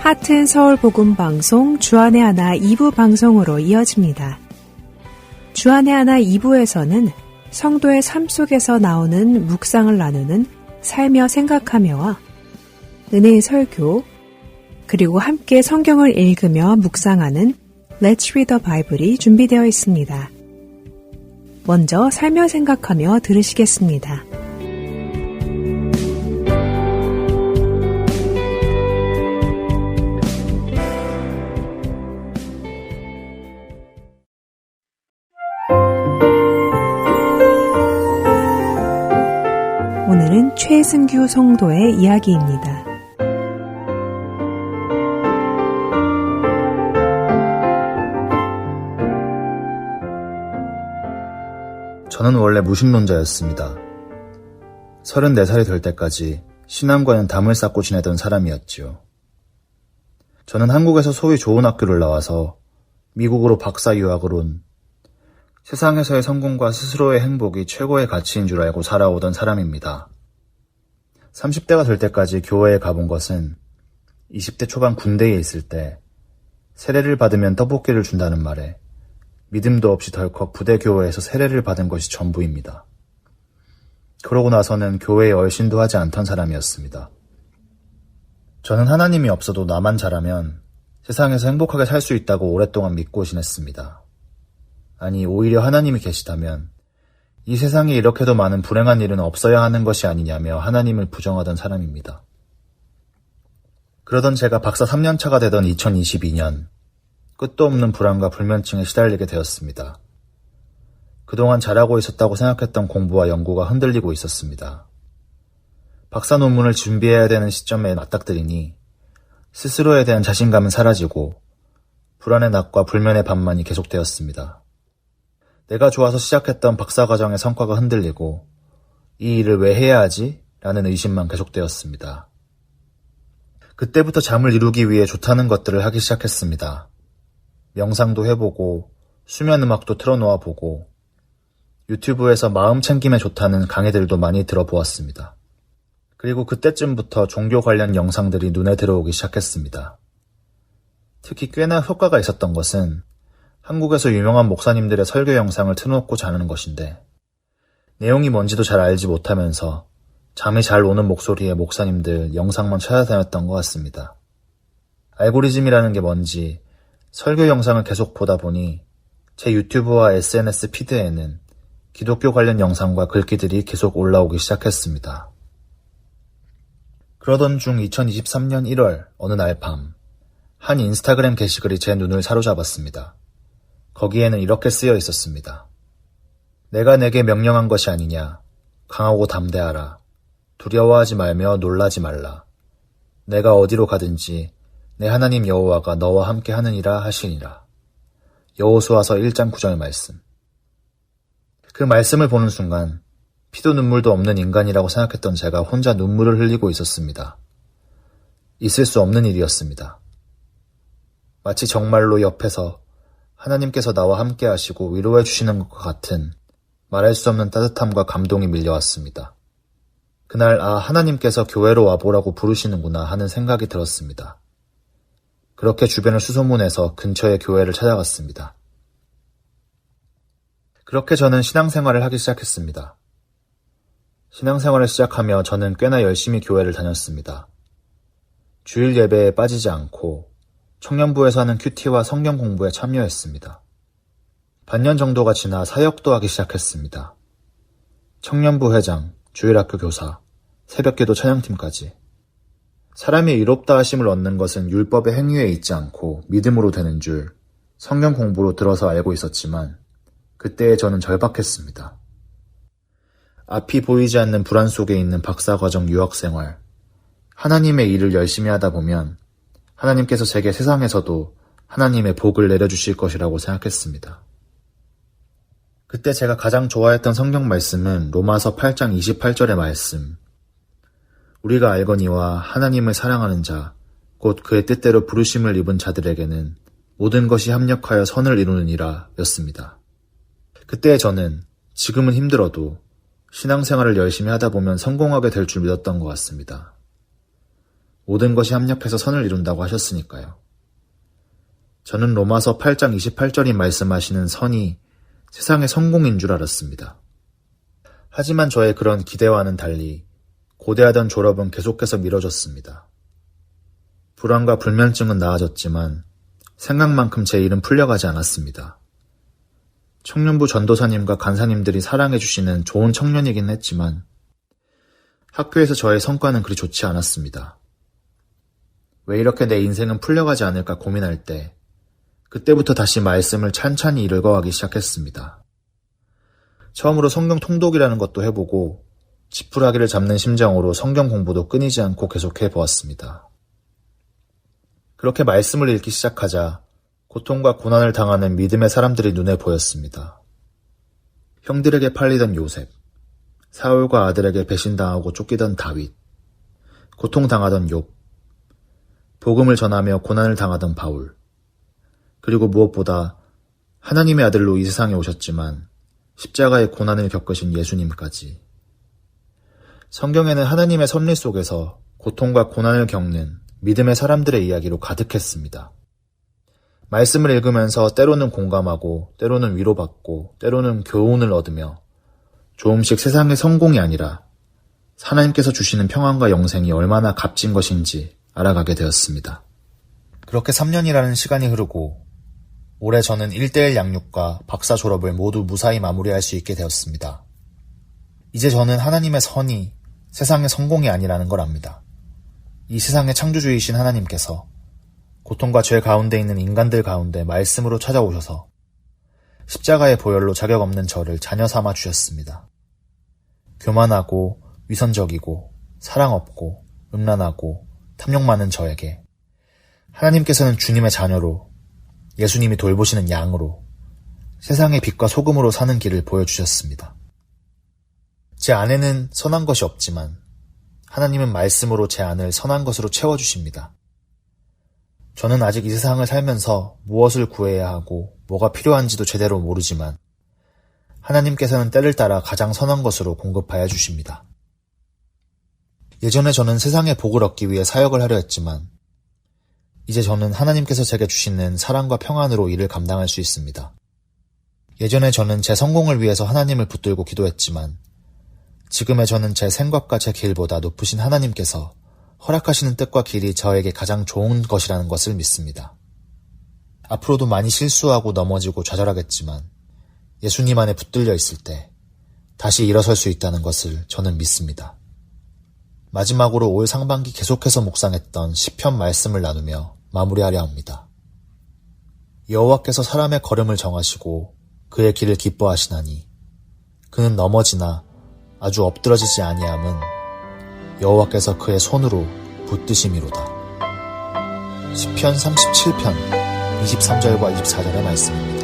하튼 서울복음방송 주안의 하나 2부 방송으로 이어집니다. 주안의 하나 2부에서는 성도의 삶 속에서 나오는 묵상을 나누는 살며 생각하며와 은혜의 설교, 그리고 함께 성경을 읽으며 묵상하는 Let's Read the Bible이 준비되어 있습니다. 먼저 살며 생각하며 들으시겠습니다. 오늘은 최승규 성도의 이야기입니다. 저는 원래 무신론자였습니다. 34살이 될 때까지 신앙과는 담을 쌓고 지내던 사람이었지요. 저는 한국에서 소위 좋은 학교를 나와서 미국으로 박사 유학을 온 세상에서의 성공과 스스로의 행복이 최고의 가치인 줄 알고 살아오던 사람입니다. 30대가 될 때까지 교회에 가본 것은 20대 초반 군대에 있을 때 세례를 받으면 떡볶이를 준다는 말에 믿음도 없이 덜컥 부대 교회에서 세례를 받은 것이 전부입니다. 그러고 나서는 교회에 얼씬도 하지 않던 사람이었습니다. 저는 하나님이 없어도 나만 잘하면 세상에서 행복하게 살 수 있다고 오랫동안 믿고 지냈습니다. 아니, 오히려 하나님이 계시다면 이 세상에 이렇게도 많은 불행한 일은 없어야 하는 것이 아니냐며 하나님을 부정하던 사람입니다. 그러던 제가 박사 3년차가 되던 2022년, 끝도 없는 불안과 불면증에 시달리게 되었습니다. 그동안 잘하고 있었다고 생각했던 공부와 연구가 흔들리고 있었습니다. 박사 논문을 준비해야 되는 시점에 맞닥뜨리니 스스로에 대한 자신감은 사라지고 불안의 낮과 불면의 밤만이 계속되었습니다. 내가 좋아서 시작했던 박사과정의 성과가 흔들리고 이 일을 왜 해야 하지? 라는 의심만 계속되었습니다. 그때부터 잠을 이루기 위해 좋다는 것들을 하기 시작했습니다. 명상도 해보고 수면 음악도 틀어놓아 보고 유튜브에서 마음 챙김에 좋다는 강의들도 많이 들어보았습니다. 그리고 그때쯤부터 종교 관련 영상들이 눈에 들어오기 시작했습니다. 특히 꽤나 효과가 있었던 것은 한국에서 유명한 목사님들의 설교 영상을 틀어놓고 자는 것인데 내용이 뭔지도 잘 알지 못하면서 잠이 잘 오는 목소리의 목사님들 영상만 찾아다녔던 것 같습니다. 알고리즘이라는 게 뭔지 설교 영상을 계속 보다 보니 제 유튜브와 SNS 피드에는 기독교 관련 영상과 글귀들이 계속 올라오기 시작했습니다. 그러던 중 2023년 1월 어느 날 밤, 한 인스타그램 게시글이 제 눈을 사로잡았습니다. 거기에는 이렇게 쓰여 있었습니다. 내가 내게 명령한 것이 아니냐. 강하고 담대하라. 두려워하지 말며 놀라지 말라. 내가 어디로 가든지 내 하나님 여호와가 너와 함께 하느니라 하시니라. 여호수아서 1장 9절 말씀. 그 말씀을 보는 순간 피도 눈물도 없는 인간이라고 생각했던 제가 혼자 눈물을 흘리고 있었습니다. 있을 수 없는 일이었습니다. 마치 정말로 옆에서 하나님께서 나와 함께 하시고 위로해 주시는 것과 같은 말할 수 없는 따뜻함과 감동이 밀려왔습니다. 그날 하나님께서 교회로 와보라고 부르시는구나 하는 생각이 들었습니다. 그렇게 주변을 수소문해서 근처의 교회를 찾아갔습니다. 그렇게 저는 신앙생활을 하기 시작했습니다. 신앙생활을 시작하며 저는 꽤나 열심히 교회를 다녔습니다. 주일 예배에 빠지지 않고 청년부에서 하는 큐티와 성경 공부에 참여했습니다. 반년 정도가 지나 사역도 하기 시작했습니다. 청년부 회장, 주일학교 교사, 새벽기도 찬양팀까지. 사람이 의롭다 하심을 얻는 것은 율법의 행위에 있지 않고 믿음으로 되는 줄 성경 공부로 들어서 알고 있었지만 그때의 저는 절박했습니다. 앞이 보이지 않는 불안 속에 있는 박사과정 유학생활, 하나님의 일을 열심히 하다 보면 하나님께서 제게 세상에서도 하나님의 복을 내려주실 것이라고 생각했습니다. 그때 제가 가장 좋아했던 성경 말씀은 로마서 8장 28절의 말씀. 우리가 알거니와 하나님을 사랑하는 자, 곧 그의 뜻대로 부르심을 입은 자들에게는 모든 것이 합력하여 선을 이루느니라 였습니다. 그때 저는 지금은 힘들어도 신앙생활을 열심히 하다 보면 성공하게 될 줄 믿었던 것 같습니다. 모든 것이 합력해서 선을 이룬다고 하셨으니까요. 저는 로마서 8장 28절이 말씀하시는 선이 세상의 성공인 줄 알았습니다. 하지만 저의 그런 기대와는 달리 고대하던 졸업은 계속해서 미뤄졌습니다. 불안과 불면증은 나아졌지만 생각만큼 제 일은 풀려가지 않았습니다. 청년부 전도사님과 간사님들이 사랑해 주시는 좋은 청년이긴 했지만 학교에서 저의 성과는 그리 좋지 않았습니다. 왜 이렇게 내 인생은 풀려가지 않을까 고민할 때 그때부터 다시 말씀을 찬찬히 읽어가기 시작했습니다. 처음으로 성경 통독이라는 것도 해보고 지푸라기를 잡는 심정으로 성경 공부도 끊이지 않고 계속해 보았습니다. 그렇게 말씀을 읽기 시작하자 고통과 고난을 당하는 믿음의 사람들이 눈에 보였습니다. 형들에게 팔리던 요셉, 사울과 아들에게 배신당하고 쫓기던 다윗, 고통당하던 욥, 복음을 전하며 고난을 당하던 바울, 그리고 무엇보다 하나님의 아들로 이 세상에 오셨지만 십자가의 고난을 겪으신 예수님까지. 성경에는 하나님의 섭리 속에서 고통과 고난을 겪는 믿음의 사람들의 이야기로 가득했습니다. 말씀을 읽으면서 때로는 공감하고 때로는 위로받고 때로는 교훈을 얻으며 조금씩 세상의 성공이 아니라 하나님께서 주시는 평안과 영생이 얼마나 값진 것인지 알아가게 되었습니다. 그렇게 3년이라는 시간이 흐르고 올해 저는 1:1 양육과 박사 졸업을 모두 무사히 마무리할 수 있게 되었습니다. 이제 저는 하나님의 선이 세상의 성공이 아니라는 걸 압니다. 이 세상의 창조주이신 하나님께서 고통과 죄 가운데 있는 인간들 가운데 말씀으로 찾아오셔서 십자가의 보혈로 자격 없는 저를 자녀 삼아 주셨습니다. 교만하고 위선적이고 사랑 없고 음란하고 탐욕 많은 저에게 하나님께서는 주님의 자녀로 예수님이 돌보시는 양으로 세상의 빛과 소금으로 사는 길을 보여주셨습니다. 제 안에는 선한 것이 없지만 하나님은 말씀으로 제 안을 선한 것으로 채워주십니다. 저는 아직 이 세상을 살면서 무엇을 구해야 하고 뭐가 필요한지도 제대로 모르지만 하나님께서는 때를 따라 가장 선한 것으로 공급하여 주십니다. 예전에 저는 세상의 복을 얻기 위해 사역을 하려 했지만 이제 저는 하나님께서 제게 주시는 사랑과 평안으로 일을 감당할 수 있습니다. 예전에 저는 제 성공을 위해서 하나님을 붙들고 기도했지만 지금의 저는 제 생각과 제 길보다 높으신 하나님께서 허락하시는 뜻과 길이 저에게 가장 좋은 것이라는 것을 믿습니다. 앞으로도 많이 실수하고 넘어지고 좌절하겠지만 예수님 안에 붙들려 있을 때 다시 일어설 수 있다는 것을 저는 믿습니다. 마지막으로 올 상반기 계속해서 묵상했던 시편 말씀을 나누며 마무리하려 합니다. 여호와께서 사람의 걸음을 정하시고 그의 길을 기뻐하시나니 그는 넘어지나 아주 엎드러지지 아니함은 여호와께서 그의 손으로 붙드심이로다. 시편 37편 23절과 24절의 말씀입니다.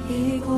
이곳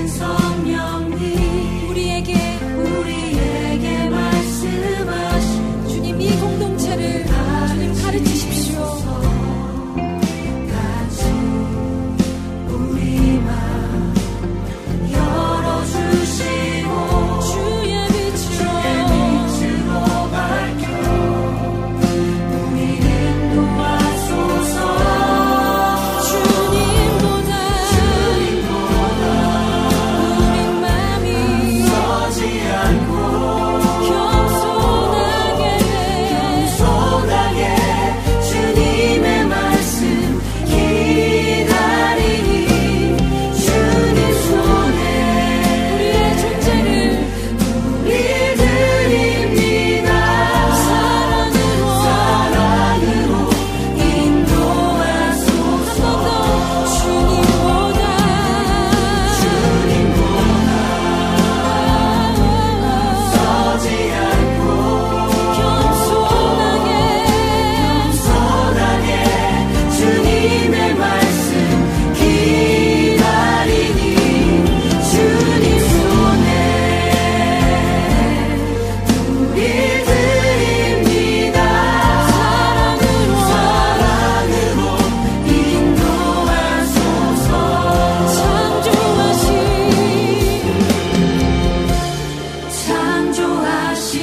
성령님 우리에게 말씀하신 주님 이 공동체를 주님 가르치십시오. 같이 우리 맘 열어주시고 주의 빛으로 밝혀 우리 인도하소서. 주님보다 우리 맘이 서지 않고 겸손하게 주님의 말씀 기다리니 주님 손에 우리의 존재를 우리 드립니다. 사랑으로 인도하소서. 주님보다 서지 않고 겸손하게 주님의 말씀 기다리니 주님 손에 우리 드립니다. 사랑으로 인도하소서. 창조하신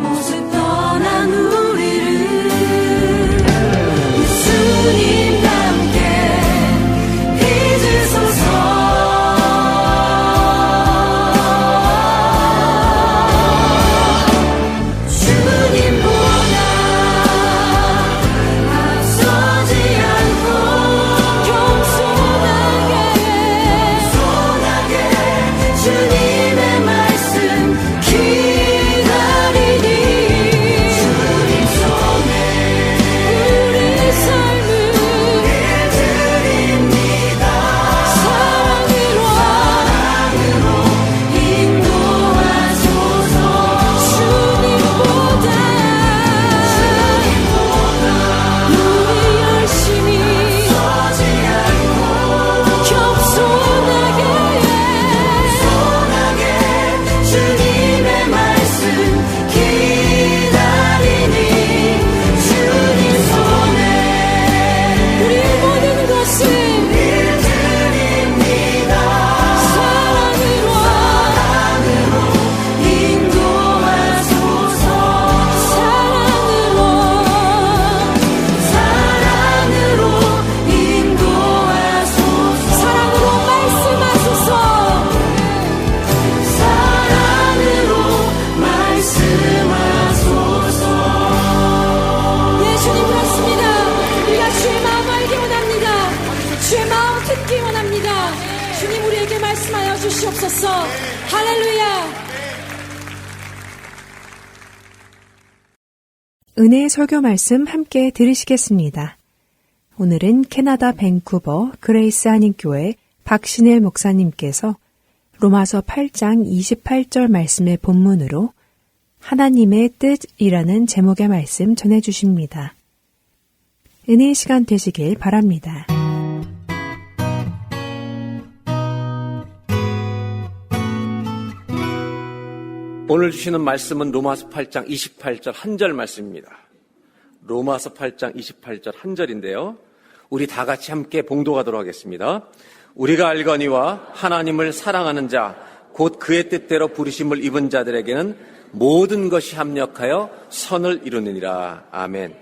모습 떠난 우리를 예수님과 함께 빚으소서. 주님보다 앞서지 않고 겸손하게 주님의 말씀 기다리니 주님 손에 우리 삶을 드립니다. 사랑으로 인도하소서. 주님보다 우리 열심히 서지 않고 겸손하게 주님의 말씀 기다리니 주님 손에 우리 모든 것을 드립니다. 사랑으로 인도하소서. 사랑으로 인도하소서. 사랑으로 말씀하소서. 사랑으로 말씀하소서. 예, 주님 그렇습니다. 우리가 주의 마음 알기 원합니다. 주의 마음 듣기 원합니다. 주님 우리에게 말씀하여 주시옵소서. 할렐루야. 은혜의 설교 말씀 함께 들으시겠습니다. 오늘은 캐나다 밴쿠버 그레이스 한인교회 박신일 목사님께서 로마서 8장 28절 말씀의 본문으로 하나님의 뜻이라는 제목의 말씀 전해주십니다. 은혜의 시간 되시길 바랍니다. 오늘 주시는 말씀은 로마서 8장 28절 한 절 말씀입니다. 로마서 8장 28절 한 절인데요. 우리 다 같이 함께 봉독하도록 하겠습니다. 우리가 알거니와 하나님을 사랑하는 자, 곧 그의 뜻대로 부르심을 입은 자들에게는 모든 것이 합력하여 선을 이루느니라. 아멘.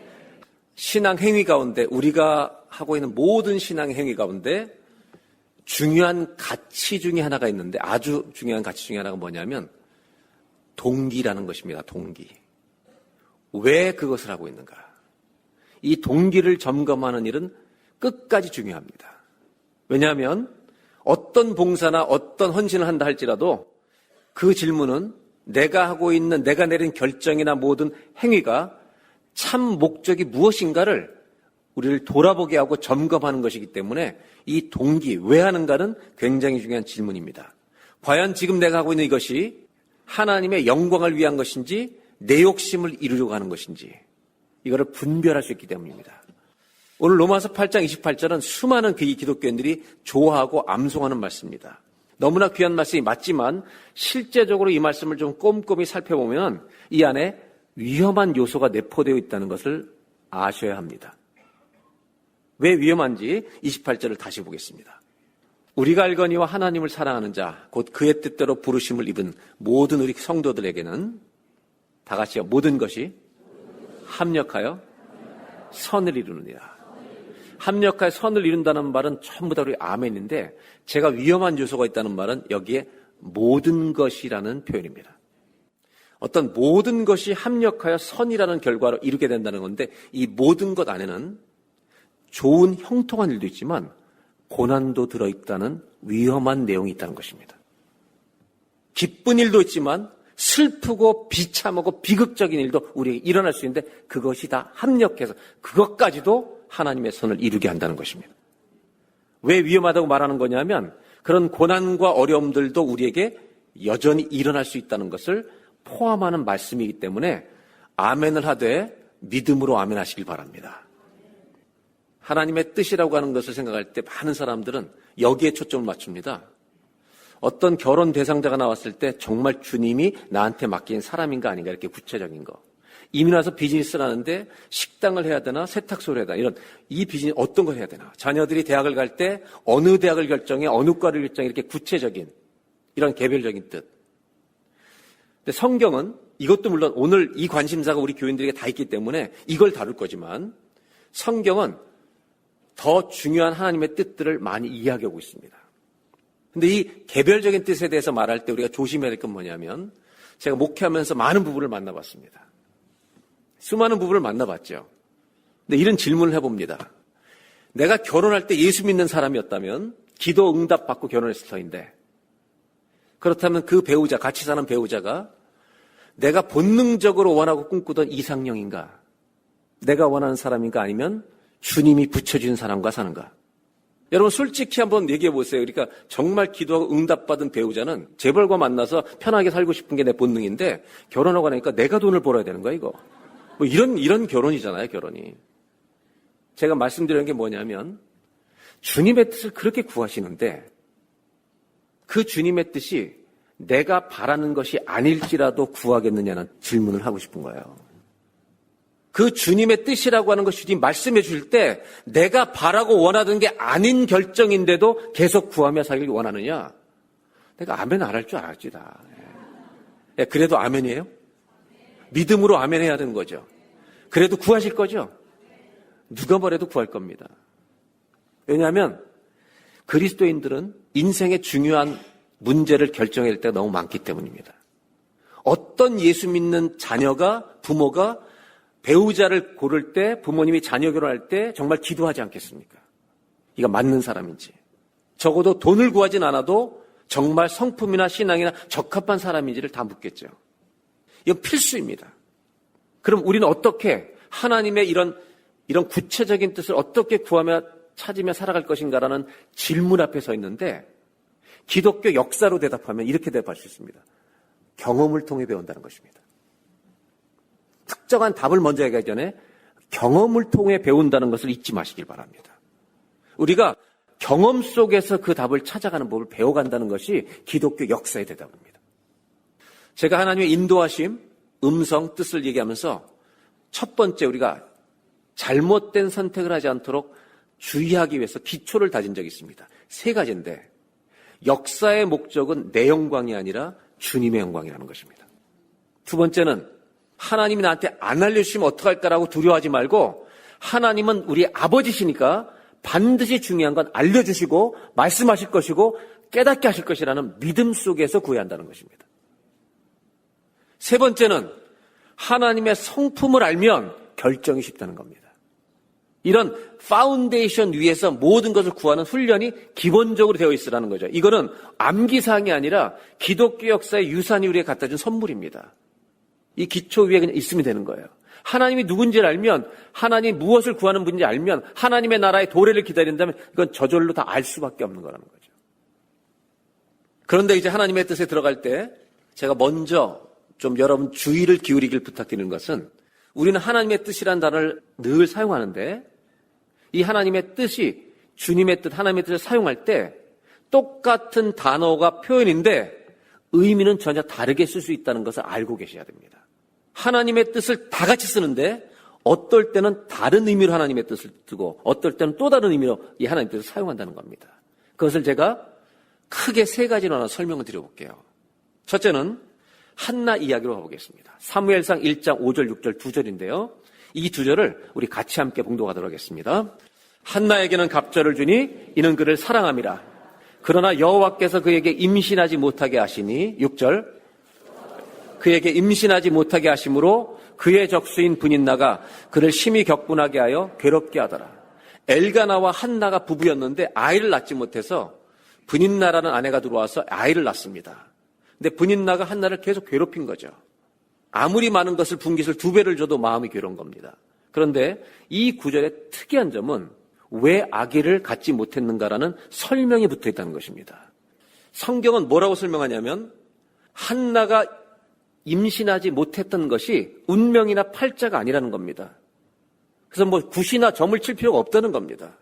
신앙 행위 가운데, 우리가 하고 있는 모든 신앙 행위 가운데 중요한 가치 중에 하나가 있는데, 아주 중요한 가치 중에 하나가 뭐냐면 동기라는 것입니다. 동기. 왜 그것을 하고 있는가? 이 동기를 점검하는 일은 끝까지 중요합니다. 왜냐하면 어떤 봉사나 어떤 헌신을 한다 할지라도 그 질문은 내가 하고 있는, 내가 내린 결정이나 모든 행위가 참 목적이 무엇인가를 우리를 돌아보게 하고 점검하는 것이기 때문에 이 동기, 왜 하는가는 굉장히 중요한 질문입니다. 과연 지금 내가 하고 있는 이것이 하나님의 영광을 위한 것인지 내 욕심을 이루려고 하는 것인지 이거를 분별할 수 있기 때문입니다. 오늘 로마서 8장 28절은 수많은 기독교인들이 좋아하고 암송하는 말씀입니다. 너무나 귀한 말씀이 맞지만 실제적으로 이 말씀을 좀 꼼꼼히 살펴보면 이 안에 위험한 요소가 내포되어 있다는 것을 아셔야 합니다. 왜 위험한지 28절을 다시 보겠습니다. 우리가 알거니와 하나님을 사랑하는 자, 곧 그의 뜻대로 부르심을 입은 모든 우리 성도들에게는 다 같이요. 모든 것이 합력하여 선을 이루느니라. 합력하여 선을 이룬다는 말은 전부 다 우리 아멘인데 제가 위험한 요소가 있다는 말은 여기에 모든 것이라는 표현입니다. 어떤 모든 것이 합력하여 선이라는 결과로 이루게 된다는 건데 이 모든 것 안에는 좋은 형통한 일도 있지만 고난도 들어있다는 위험한 내용이 있다는 것입니다. 기쁜 일도 있지만 슬프고 비참하고 비극적인 일도 우리에게 일어날 수 있는데 그것이 다 합력해서 그것까지도 하나님의 선을 이루게 한다는 것입니다. 왜 위험하다고 말하는 거냐면 그런 고난과 어려움들도 우리에게 여전히 일어날 수 있다는 것을 포함하는 말씀이기 때문에 아멘을 하되 믿음으로 아멘하시길 바랍니다. 하나님의 뜻이라고 하는 것을 생각할 때 많은 사람들은 여기에 초점을 맞춥니다. 어떤 결혼 대상자가 나왔을 때 정말 주님이 나한테 맡긴 사람인가 아닌가 이렇게 구체적인 거. 이민 와서 비즈니스를 하는데 식당을 해야 되나 세탁소를 해야 되나 이런 이 비즈니스 어떤 걸 해야 되나. 자녀들이 대학을 갈 때 어느 대학을 결정해 어느 과를 결정해 이렇게 구체적인 이런 개별적인 뜻. 근데 성경은 이것도 물론 오늘 이 관심사가 우리 교인들에게 다 있기 때문에 이걸 다룰 거지만 성경은 더 중요한 하나님의 뜻들을 많이 이야기하고 있습니다. 근데 이 개별적인 뜻에 대해서 말할 때 우리가 조심해야 될 건 뭐냐면 제가 목회하면서 많은 부부를 만나봤습니다. 수많은 부부를 만나봤죠. 근데 이런 질문을 해봅니다. 내가 결혼할 때 예수 믿는 사람이었다면 기도 응답 받고 결혼했을 터인데 그렇다면 그 배우자, 같이 사는 배우자가 내가 본능적으로 원하고 꿈꾸던 이상형인가? 내가 원하는 사람인가? 아니면 주님이 붙여준 사람과 사는가? 여러분 솔직히 한번 얘기해 보세요. 그러니까 정말 기도하고 응답받은 배우자는 재벌과 만나서 편하게 살고 싶은 게 내 본능인데 결혼하고 나니까 내가 돈을 벌어야 되는 거야 이거. 뭐 이런 결혼이잖아요 결혼이. 제가 말씀드리는 게 뭐냐면 주님의 뜻을 그렇게 구하시는데 그 주님의 뜻이 내가 바라는 것이 아닐지라도 구하겠느냐는 질문을 하고 싶은 거예요. 그 주님의 뜻이라고 하는 것이 주님 말씀해 줄 때 내가 바라고 원하던 게 아닌 결정인데도 계속 구하며 살길 원하느냐? 내가 아멘 안 할 줄 알았지 다. 그래도 아멘이에요? 믿음으로 아멘 해야 되는 거죠. 그래도 구하실 거죠? 누가 뭐래도 구할 겁니다. 왜냐하면 그리스도인들은 인생의 중요한 문제를 결정할 때가 너무 많기 때문입니다. 어떤 예수 믿는 자녀가 부모가 배우자를 고를 때 부모님이 자녀 결혼할 때 정말 기도하지 않겠습니까? 이가 맞는 사람인지 적어도 돈을 구하진 않아도 정말 성품이나 신앙이나 적합한 사람인지를 다 묻겠죠. 이건 필수입니다. 그럼 우리는 어떻게 하나님의 이런 구체적인 뜻을 어떻게 구하며 찾으며 살아갈 것인가라는 질문 앞에 서 있는데 기독교 역사로 대답하면 이렇게 대답할 수 있습니다. 경험을 통해 배운다는 것입니다. 특정한 답을 먼저 얘기하기 전에 경험을 통해 배운다는 것을 잊지 마시길 바랍니다. 우리가 경험 속에서 그 답을 찾아가는 법을 배워간다는 것이 기독교 역사의 대답입니다. 제가 하나님의 인도하심, 음성, 뜻을 얘기하면서 첫 번째 우리가 잘못된 선택을 하지 않도록 주의하기 위해서 기초를 다진 적이 있습니다. 세 가지인데 역사의 목적은 내 영광이 아니라 주님의 영광이라는 것입니다. 두 번째는 하나님이 나한테 안 알려주시면 어떡할까라고 두려워하지 말고 하나님은 우리 아버지시니까 반드시 중요한 건 알려주시고 말씀하실 것이고 깨닫게 하실 것이라는 믿음 속에서 구해야 한다는 것입니다. 세 번째는 하나님의 성품을 알면 결정이 쉽다는 겁니다. 이런 파운데이션 위에서 모든 것을 구하는 훈련이 기본적으로 되어 있으라는 거죠. 이거는 암기사항이 아니라 기독교 역사의 유산이 우리에게 갖다 준 선물입니다. 이 기초 위에 그냥 있으면 되는 거예요. 하나님이 누군지를 알면 하나님이 무엇을 구하는 분인지 알면 하나님의 나라의 도래를 기다린다면 이건 저절로 다 알 수밖에 없는 거라는 거죠. 그런데 이제 하나님의 뜻에 들어갈 때 제가 먼저 좀 여러분 주의를 기울이길 부탁드리는 것은 우리는 하나님의 뜻이라는 단어를 늘 사용하는데 이 하나님의 뜻이 주님의 뜻, 하나님의 뜻을 사용할 때 똑같은 단어가 표현인데 의미는 전혀 다르게 쓸 수 있다는 것을 알고 계셔야 됩니다. 하나님의 뜻을 다 같이 쓰는데 어떨 때는 다른 의미로 하나님의 뜻을 쓰고 어떨 때는 또 다른 의미로 이 하나님의 뜻을 사용한다는 겁니다. 그것을 제가 크게 세 가지로 하나 설명을 드려볼게요. 첫째는 한나 이야기로 가보겠습니다. 사무엘상 1장 5절 6절 2절인데요. 이 2절을 우리 같이 함께 봉독하도록 하겠습니다. 한나에게는 갑절을 주니 이는 그를 사랑함이라. 그러나 여호와께서 그에게 임신하지 못하게 하시니 6절 그에게 임신하지 못하게 하심으로 그의 적수인 분인나가 그를 심히 격분하게 하여 괴롭게 하더라. 엘가나와 한나가 부부였는데 아이를 낳지 못해서 분인나라는 아내가 들어와서 아이를 낳습니다. 근데 분인나가 한나를 계속 괴롭힌 거죠. 아무리 많은 것을 분깃을 2배를 줘도 마음이 괴로운 겁니다. 그런데 이 구절의 특이한 점은 왜 아기를 갖지 못했는가라는 설명이 붙어 있다는 것입니다. 성경은 뭐라고 설명하냐면 한나가 임신하지 못했던 것이 운명이나 팔자가 아니라는 겁니다. 그래서 뭐 굿이나 점을 칠 필요가 없다는 겁니다.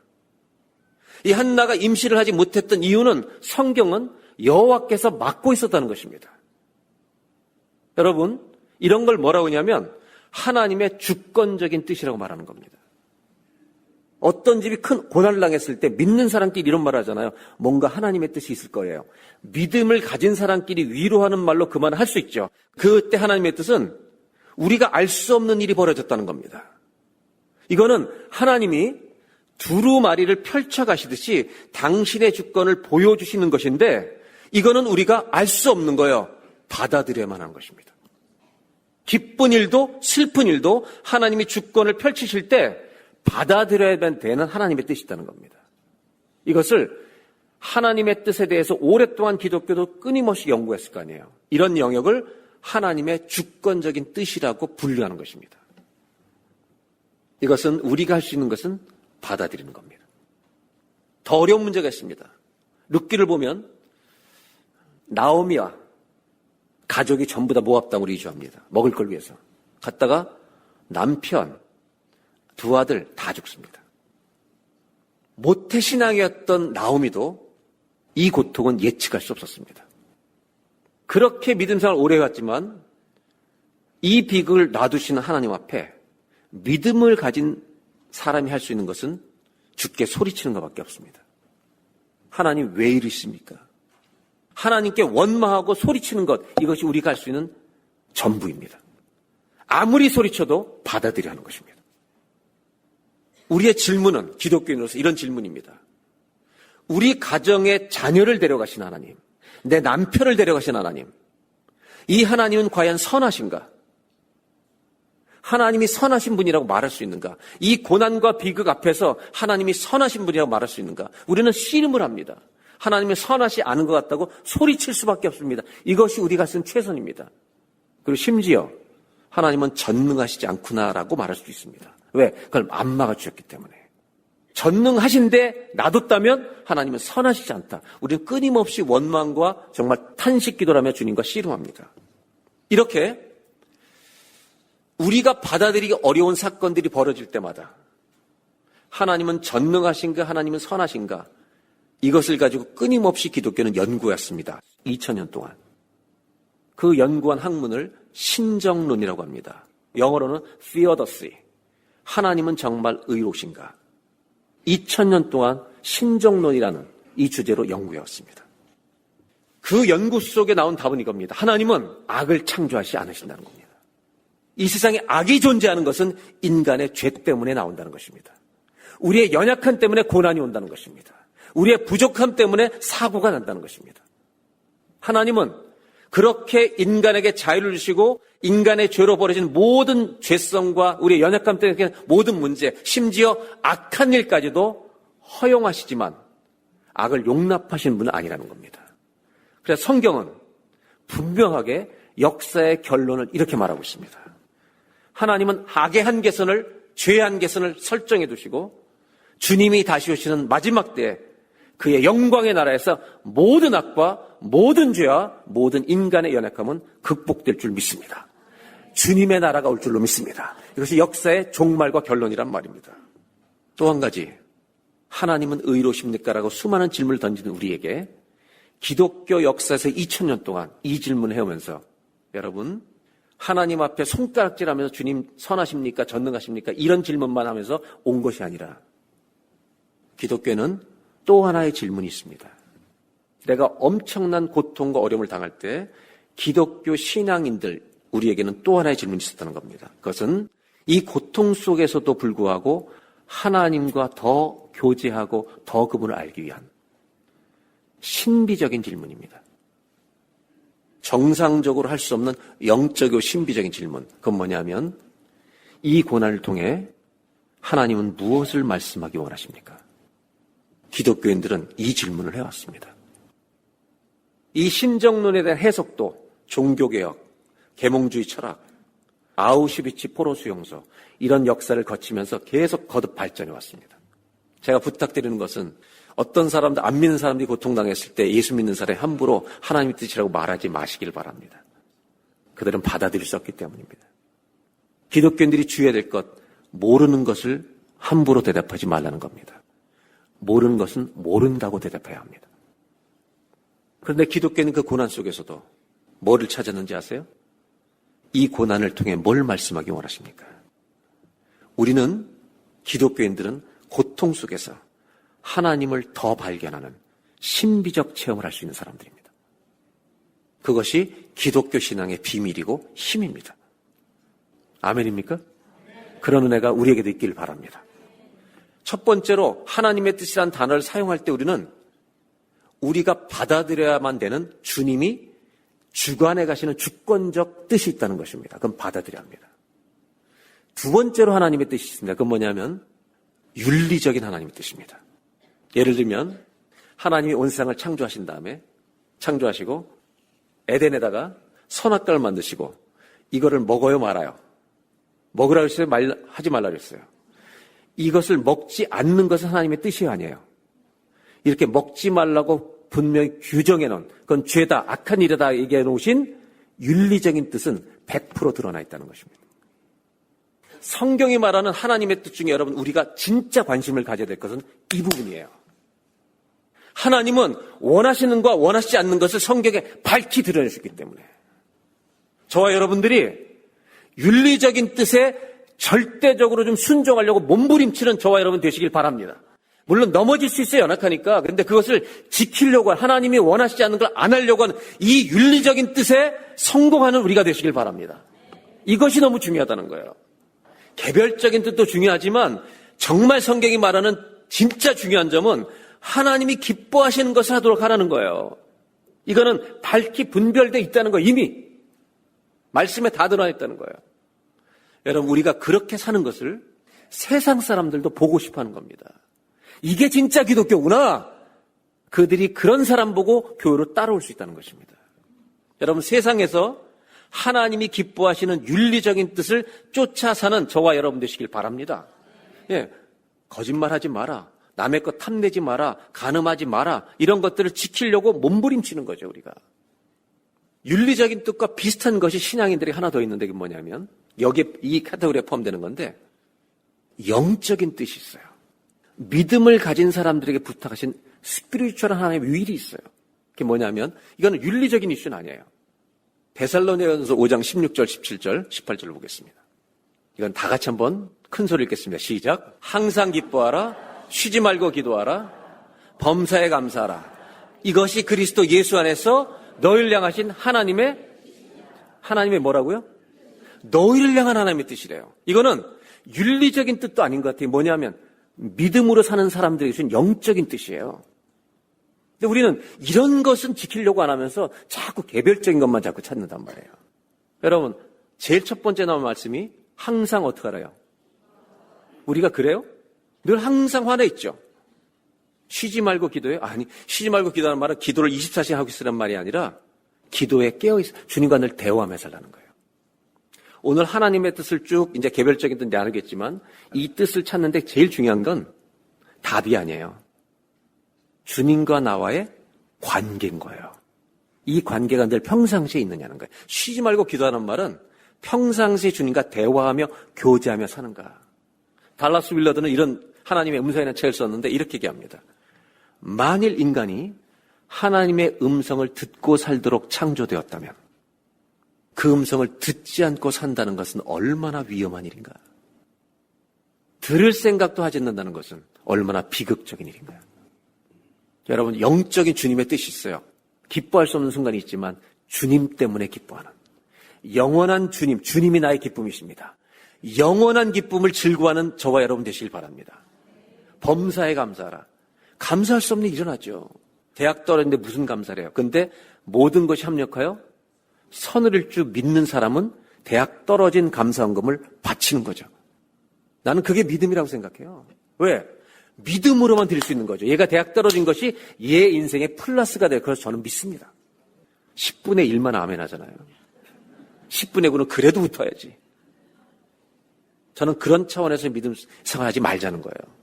이 한나가 임신을 하지 못했던 이유는 성경은 여호와께서 막고 있었다는 것입니다. 여러분, 이런 걸 뭐라고 하냐면 하나님의 주권적인 뜻이라고 말하는 겁니다. 어떤 집이 큰 고난을 당했을 때 믿는 사람끼리 이런 말을 하잖아요. 뭔가 하나님의 뜻이 있을 거예요. 믿음을 가진 사람끼리 위로하는 말로 그 말을 할 수 있죠. 그때 하나님의 뜻은 우리가 알 수 없는 일이 벌어졌다는 겁니다. 이거는 하나님이 두루마리를 펼쳐가시듯이 당신의 주권을 보여주시는 것인데 이거는 우리가 알 수 없는 거예요. 받아들여야만 하는 것입니다. 기쁜 일도 슬픈 일도 하나님이 주권을 펼치실 때 받아들여야 되는 하나님의 뜻이 있다는 겁니다. 이것을 하나님의 뜻에 대해서 오랫동안 기독교도 끊임없이 연구했을 거 아니에요. 이런 영역을 하나님의 주권적인 뜻이라고 분류하는 것입니다. 이것은 우리가 할 수 있는 것은 받아들이는 겁니다. 더 어려운 문제가 있습니다. 룻기를 보면 나오미와 가족이 전부 다 모압 땅으로 이주합니다. 먹을 걸 위해서. 갔다가 남편, 2 아들 다 죽습니다. 모태신앙이었던 나오미도 이 고통은 예측할 수 없었습니다. 그렇게 믿음생활 오래 갔지만 이 비극을 놔두시는 하나님 앞에 믿음을 가진 사람이 할 수 있는 것은 주께 소리치는 것밖에 없습니다. 하나님 왜 이러십니까? 하나님께 원망하고 소리치는 것, 이것이 우리가 할 수 있는 전부입니다. 아무리 소리쳐도 받아들여야 하는 것입니다. 우리의 질문은 기독교인으로서 이런 질문입니다. 우리 가정에 자녀를 데려가신 하나님, 내 남편을 데려가신 하나님, 이 하나님은 과연 선하신가? 하나님이 선하신 분이라고 말할 수 있는가? 이 고난과 비극 앞에서 하나님이 선하신 분이라고 말할 수 있는가? 우리는 씨름을 합니다. 하나님이 선하지 않은 것 같다고 소리칠 수밖에 없습니다. 이것이 우리가 쓰는 최선입니다. 그리고 심지어 하나님은 전능하시지 않구나라고 말할 수도 있습니다. 왜? 그걸 안 막아주셨기 때문에. 전능하신데 놔뒀다면 하나님은 선하시지 않다. 우리는 끊임없이 원망과 정말 탄식 기도를 하며 주님과 씨름합니다. 이렇게 우리가 받아들이기 어려운 사건들이 벌어질 때마다 하나님은 전능하신가, 하나님은 선하신가, 이것을 가지고 끊임없이 기독교는 연구했습니다. 2000년 동안. 그 연구한 학문을 신정론이라고 합니다. 영어로는 theodicy. 하나님은 정말 의로우신가? 2000년 동안 신정론이라는 이 주제로 연구해왔습니다. 그 연구 속에 나온 답은 이겁니다. 하나님은 악을 창조하지 않으신다는 겁니다. 이 세상에 악이 존재하는 것은 인간의 죄 때문에 나온다는 것입니다. 우리의 연약함 때문에 고난이 온다는 것입니다. 우리의 부족함 때문에 사고가 난다는 것입니다. 하나님은 그렇게 인간에게 자유를 주시고 인간의 죄로 벌어진 모든 죄성과 우리의 연약함 때문에 모든 문제, 심지어 악한 일까지도 허용하시지만 악을 용납하시는 분은 아니라는 겁니다. 그래서 성경은 분명하게 역사의 결론을 이렇게 말하고 있습니다. 하나님은 악의 한계선을, 죄의 한계선을 설정해 두시고 주님이 다시 오시는 마지막 때에 그의 영광의 나라에서 모든 악과 모든 죄와 모든 인간의 연약함은 극복될 줄 믿습니다. 주님의 나라가 올 줄로 믿습니다. 이것이 역사의 종말과 결론이란 말입니다. 또 한 가지, 하나님은 의로우십니까? 라고 수많은 질문을 던지는 우리에게 기독교 역사에서 2000년 동안 이 질문을 해오면서 여러분 하나님 앞에 손가락질하면서 주님 선하십니까? 전능하십니까? 이런 질문만 하면서 온 것이 아니라 기독교는 또 하나의 질문이 있습니다. 내가 엄청난 고통과 어려움을 당할 때 기독교 신앙인들 우리에게는 또 하나의 질문이 있었다는 겁니다. 그것은 이 고통 속에서도 불구하고 하나님과 더 교제하고 더 그분을 알기 위한 신비적인 질문입니다. 정상적으로 할 수 없는 영적이고 신비적인 질문. 그건 뭐냐면 이 고난을 통해 하나님은 무엇을 말씀하기 원하십니까? 기독교인들은 이 질문을 해왔습니다. 이 신정론에 대한 해석도 종교개혁, 계몽주의 철학, 아우슈비츠 포로 수용소 이런 역사를 거치면서 계속 거듭 발전해 왔습니다. 제가 부탁드리는 것은 어떤 사람들, 안 믿는 사람들이 고통당했을 때 예수 믿는 사람이 함부로 하나님의 뜻이라고 말하지 마시길 바랍니다. 그들은 받아들일 수 없기 때문입니다. 기독교인들이 주의해야 될 것, 모르는 것을 함부로 대답하지 말라는 겁니다. 모르는 것은 모른다고 대답해야 합니다. 그런데 기독교는 그 고난 속에서도 뭐를 찾았는지 아세요? 이 고난을 통해 뭘 말씀하기 원하십니까? 우리는 기독교인들은 고통 속에서 하나님을 더 발견하는 신비적 체험을 할 수 있는 사람들입니다. 그것이 기독교 신앙의 비밀이고 힘입니다. 아멘입니까? 그런 은혜가 우리에게도 있길 바랍니다. 첫 번째로 하나님의 뜻이라는 단어를 사용할 때 우리는 우리가 받아들여야만 되는 주님이 주관해 가시는 주권적 뜻이 있다는 것입니다. 그건 받아들여야 합니다. 두 번째로 하나님의 뜻이 있습니다. 그건 뭐냐면 윤리적인 하나님의 뜻입니다. 예를 들면 하나님이 온 세상을 창조하신 다음에 창조하시고 에덴에다가 선악과를 만드시고 이거를 먹어요 말아요? 먹으라고 했어요? 하지 말라고 했어요? 이것을 먹지 않는 것은 하나님의 뜻이 아니에요. 이렇게 먹지 말라고 분명히 규정해 놓은 그건 죄다 악한 일이다 얘기해 놓으신 윤리적인 뜻은 100% 드러나 있다는 것입니다. 성경이 말하는 하나님의 뜻 중에 여러분 우리가 진짜 관심을 가져야 될 것은 이 부분이에요. 하나님은 원하시는 것과 원하시지 않는 것을 성경에 밝히 드러내셨기 때문에 저와 여러분들이 윤리적인 뜻에 절대적으로 좀 순종하려고 몸부림치는 저와 여러분 되시길 바랍니다. 물론 넘어질 수 있어요. 연약하니까. 그런데 그것을 지키려고 하나님이 원하시지 않는 걸 안 하려고 하는 이 윤리적인 뜻에 성공하는 우리가 되시길 바랍니다. 이것이 너무 중요하다는 거예요. 개별적인 뜻도 중요하지만 정말 성경이 말하는 진짜 중요한 점은 하나님이 기뻐하시는 것을 하도록 하라는 거예요. 이거는 밝히 분별되어 있다는 거예요. 이미 말씀에 다 드러나 있다는 거예요. 여러분 우리가 그렇게 사는 것을 세상 사람들도 보고 싶어하는 겁니다. 이게 진짜 기독교구나. 그들이 그런 사람 보고 교회로 따라올 수 있다는 것입니다. 여러분 세상에서 하나님이 기뻐하시는 윤리적인 뜻을 쫓아 사는 저와 여러분 되시길 바랍니다. 예, 거짓말하지 마라. 남의 것 탐내지 마라. 간음하지 마라. 이런 것들을 지키려고 몸부림치는 거죠. 우리가. 윤리적인 뜻과 비슷한 것이 신앙인들이 하나 더 있는데 그게 뭐냐면 여기에 이 카테고리에 포함되는 건데 영적인 뜻이 있어요. 믿음을 가진 사람들에게 부탁하신 스피리추얼한 하나님의 윌이 있어요. 그게 뭐냐면 이거는 윤리적인 이슈는 아니에요. 데살로니가전서 5장 16절, 17절, 18절을 보겠습니다. 이건 다 같이 한번 큰 소리 읽겠습니다. 시작. 항상 기뻐하라. 쉬지 말고 기도하라. 범사에 감사하라. 이것이 그리스도 예수 안에서 너희를 향하신 하나님의 뭐라고요? 너희를 향한 하나님의 뜻이래요. 이거는 윤리적인 뜻도 아닌 것 같아요. 뭐냐면 믿음으로 사는 사람들에게 주신 영적인 뜻이에요. 근데 우리는 이런 것은 지키려고 안 하면서 자꾸 개별적인 것만 자꾸 찾는단 말이에요. 여러분, 제일 첫 번째 나온 말씀이 항상 어떻게 알아요? 우리가 그래요? 늘 항상 화내 있죠. 쉬지 말고 기도해요? 아니, 쉬지 말고 기도하는 말은 기도를 24시간 하고 있으란 말이 아니라 기도에 깨어있어 주님과 늘 대화하며 살라는 거예요. 오늘 하나님의 뜻을 쭉 이제 개별적인 뜻 나누겠지만 이 뜻을 찾는데 제일 중요한 건 답이 아니에요. 주님과 나와의 관계인 거예요. 이 관계가 늘 평상시에 있느냐는 거예요. 쉬지 말고 기도하는 말은 평상시에 주님과 대화하며 교제하며 사는가. 달라스 윌러드는 이런 하나님의 음성이라는 책을 썼는데 이렇게 얘기합니다. 만일 인간이 하나님의 음성을 듣고 살도록 창조되었다면 그 음성을 듣지 않고 산다는 것은 얼마나 위험한 일인가? 들을 생각도 하지 않는다는 것은 얼마나 비극적인 일인가요? 여러분, 영적인 주님의 뜻이 있어요. 기뻐할 수 없는 순간이 있지만 주님 때문에 기뻐하는 영원한 주님, 주님이 나의 기쁨이십니다. 영원한 기쁨을 즐거워하는 저와 여러분 되시길 바랍니다. 범사에 감사하라. 감사할 수 없는 일이 일어나죠. 대학 떨어졌는데 무슨 감사를 해요? 근데 모든 것이 합력하여 선을 잃을 줄 믿는 사람은 대학 떨어진 감사헌금을 바치는 거죠. 나는 그게 믿음이라고 생각해요. 왜? 믿음으로만 드릴 수 있는 거죠. 얘가 대학 떨어진 것이 얘 인생의 플러스가 돼요. 그래서 저는 믿습니다. 10분의 1만 아멘 하잖아요. 10분의 9는 그래도 붙어야지. 저는 그런 차원에서 믿음 생활하지 말자는 거예요.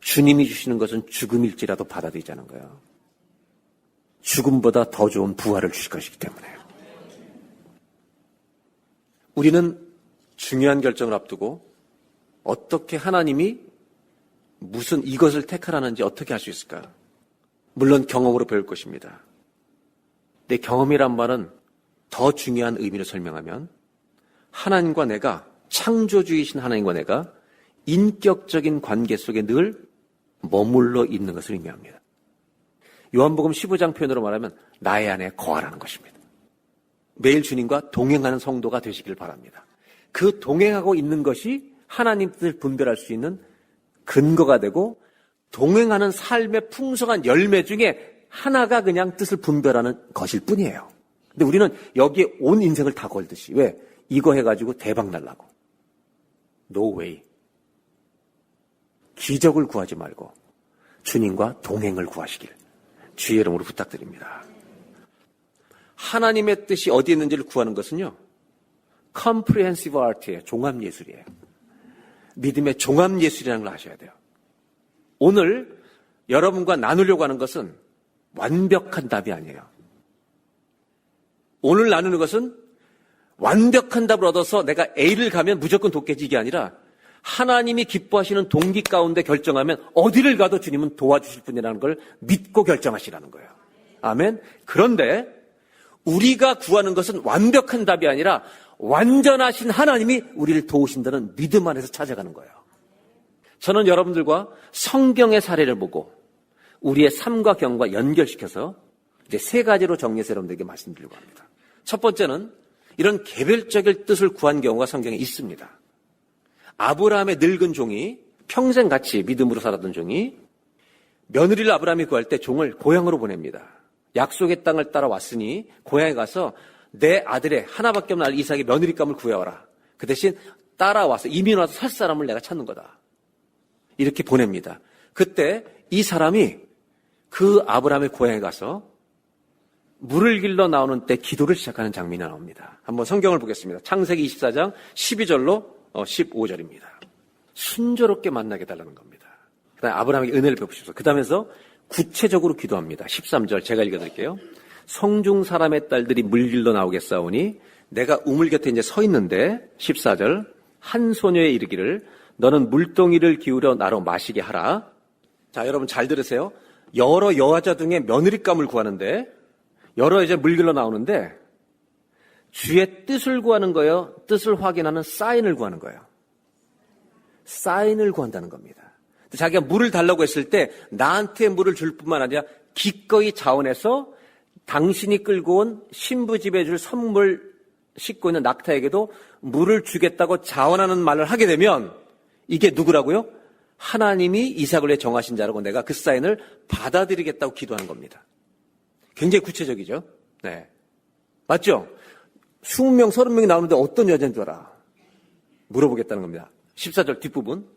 주님이 주시는 것은 죽음일지라도 받아들이자는 거예요. 죽음보다 더 좋은 부활을 주실 것이기 때문에. 우리는 중요한 결정을 앞두고 어떻게 하나님이 무슨 이것을 택하라는지 어떻게 할 수 있을까? 물론 경험으로 배울 것입니다. 내 경험이란 말은 더 중요한 의미를 설명하면 하나님과 내가, 창조주이신 하나님과 내가 인격적인 관계 속에 늘 머물러 있는 것을 의미합니다. 요한복음 15장 표현으로 말하면 나의 안에 거하라는 것입니다. 매일 주님과 동행하는 성도가 되시길 바랍니다. 그 동행하고 있는 것이 하나님 뜻을 분별할 수 있는 근거가 되고 동행하는 삶의 풍성한 열매 중에 하나가 그냥 뜻을 분별하는 것일 뿐이에요. 근데 우리는 여기에 온 인생을 다 걸듯이 왜? 이거 해가지고 대박 날라고. No way. 기적을 구하지 말고 주님과 동행을 구하시길 주의 이름으로 부탁드립니다. 하나님의 뜻이 어디에 있는지를 구하는 것은요, comprehensive art예요. 종합예술이에요. 믿음의 종합예술이라는 걸 아셔야 돼요. 오늘 여러분과 나누려고 하는 것은 완벽한 답이 아니에요. 오늘 나누는 것은 완벽한 답을 얻어서 내가 A를 가면 무조건 돕겠지 이게 아니라 하나님이 기뻐하시는 동기 가운데 결정하면 어디를 가도 주님은 도와주실 분이라는 걸 믿고 결정하시라는 거예요. 아멘. 그런데 우리가 구하는 것은 완벽한 답이 아니라 완전하신 하나님이 우리를 도우신다는 믿음 안에서 찾아가는 거예요. 저는 여러분들과 성경의 사례를 보고 우리의 삶과 경험과 연결시켜서 이제 세 가지로 정리해서 여러분들에게 말씀드리려고 합니다. 첫 번째는 이런 개별적인 뜻을 구한 경우가 성경에 있습니다. 아브라함의 늙은 종이 평생 같이 믿음으로 살았던 종이 며느리를 아브라함이 구할 때 종을 고향으로 보냅니다. 약속의 땅을 따라왔으니 고향에 가서 내 아들의 하나밖에 없는 아들 이삭의 며느리감을 구해와라. 그 대신 따라와서 이민 와서 살 사람을 내가 찾는 거다. 이렇게 보냅니다. 그때 이 사람이 그 아브라함의 고향에 가서 물을 길러 나오는 때 기도를 시작하는 장면이 나옵니다. 한번 성경을 보겠습니다. 창세기 24장 12절로 15절입니다. 순조롭게 만나게 달라는 겁니다. 그 다음에 아브라함에게 은혜를 베푸셔서 그 다음에서 구체적으로 기도합니다. 13절 제가 읽어드릴게요. 성중 사람의 딸들이 물 길러 나오겠사오니 내가 우물 곁에 이제 서 있는데 14절 한 소녀에 이르기를 너는 물동이를 기울여 나로 마시게 하라. 자, 여러분 잘 들으세요. 여러 여자 중에 며느리감을 구하는데 여러 여자 물 길러 나오는데 주의 뜻을 구하는 거예요? 뜻을 확인하는 사인을 구하는 거예요? 사인을 구한다는 겁니다. 자기가 물을 달라고 했을 때 나한테 물을 줄 뿐만 아니라 기꺼이 자원해서 당신이 끌고 온 신부 집에 줄 선물 싣고 있는 낙타에게도 물을 주겠다고 자원하는 말을 하게 되면 이게 누구라고요? 하나님이 이삭을 위해 정하신 자라고 내가 그 사인을 받아들이겠다고 기도하는 겁니다. 굉장히 구체적이죠? 네. 맞죠? 20명, 30명이 나오는데 어떤 여자인 줄 알아? 물어보겠다는 겁니다. 14절 뒷부분.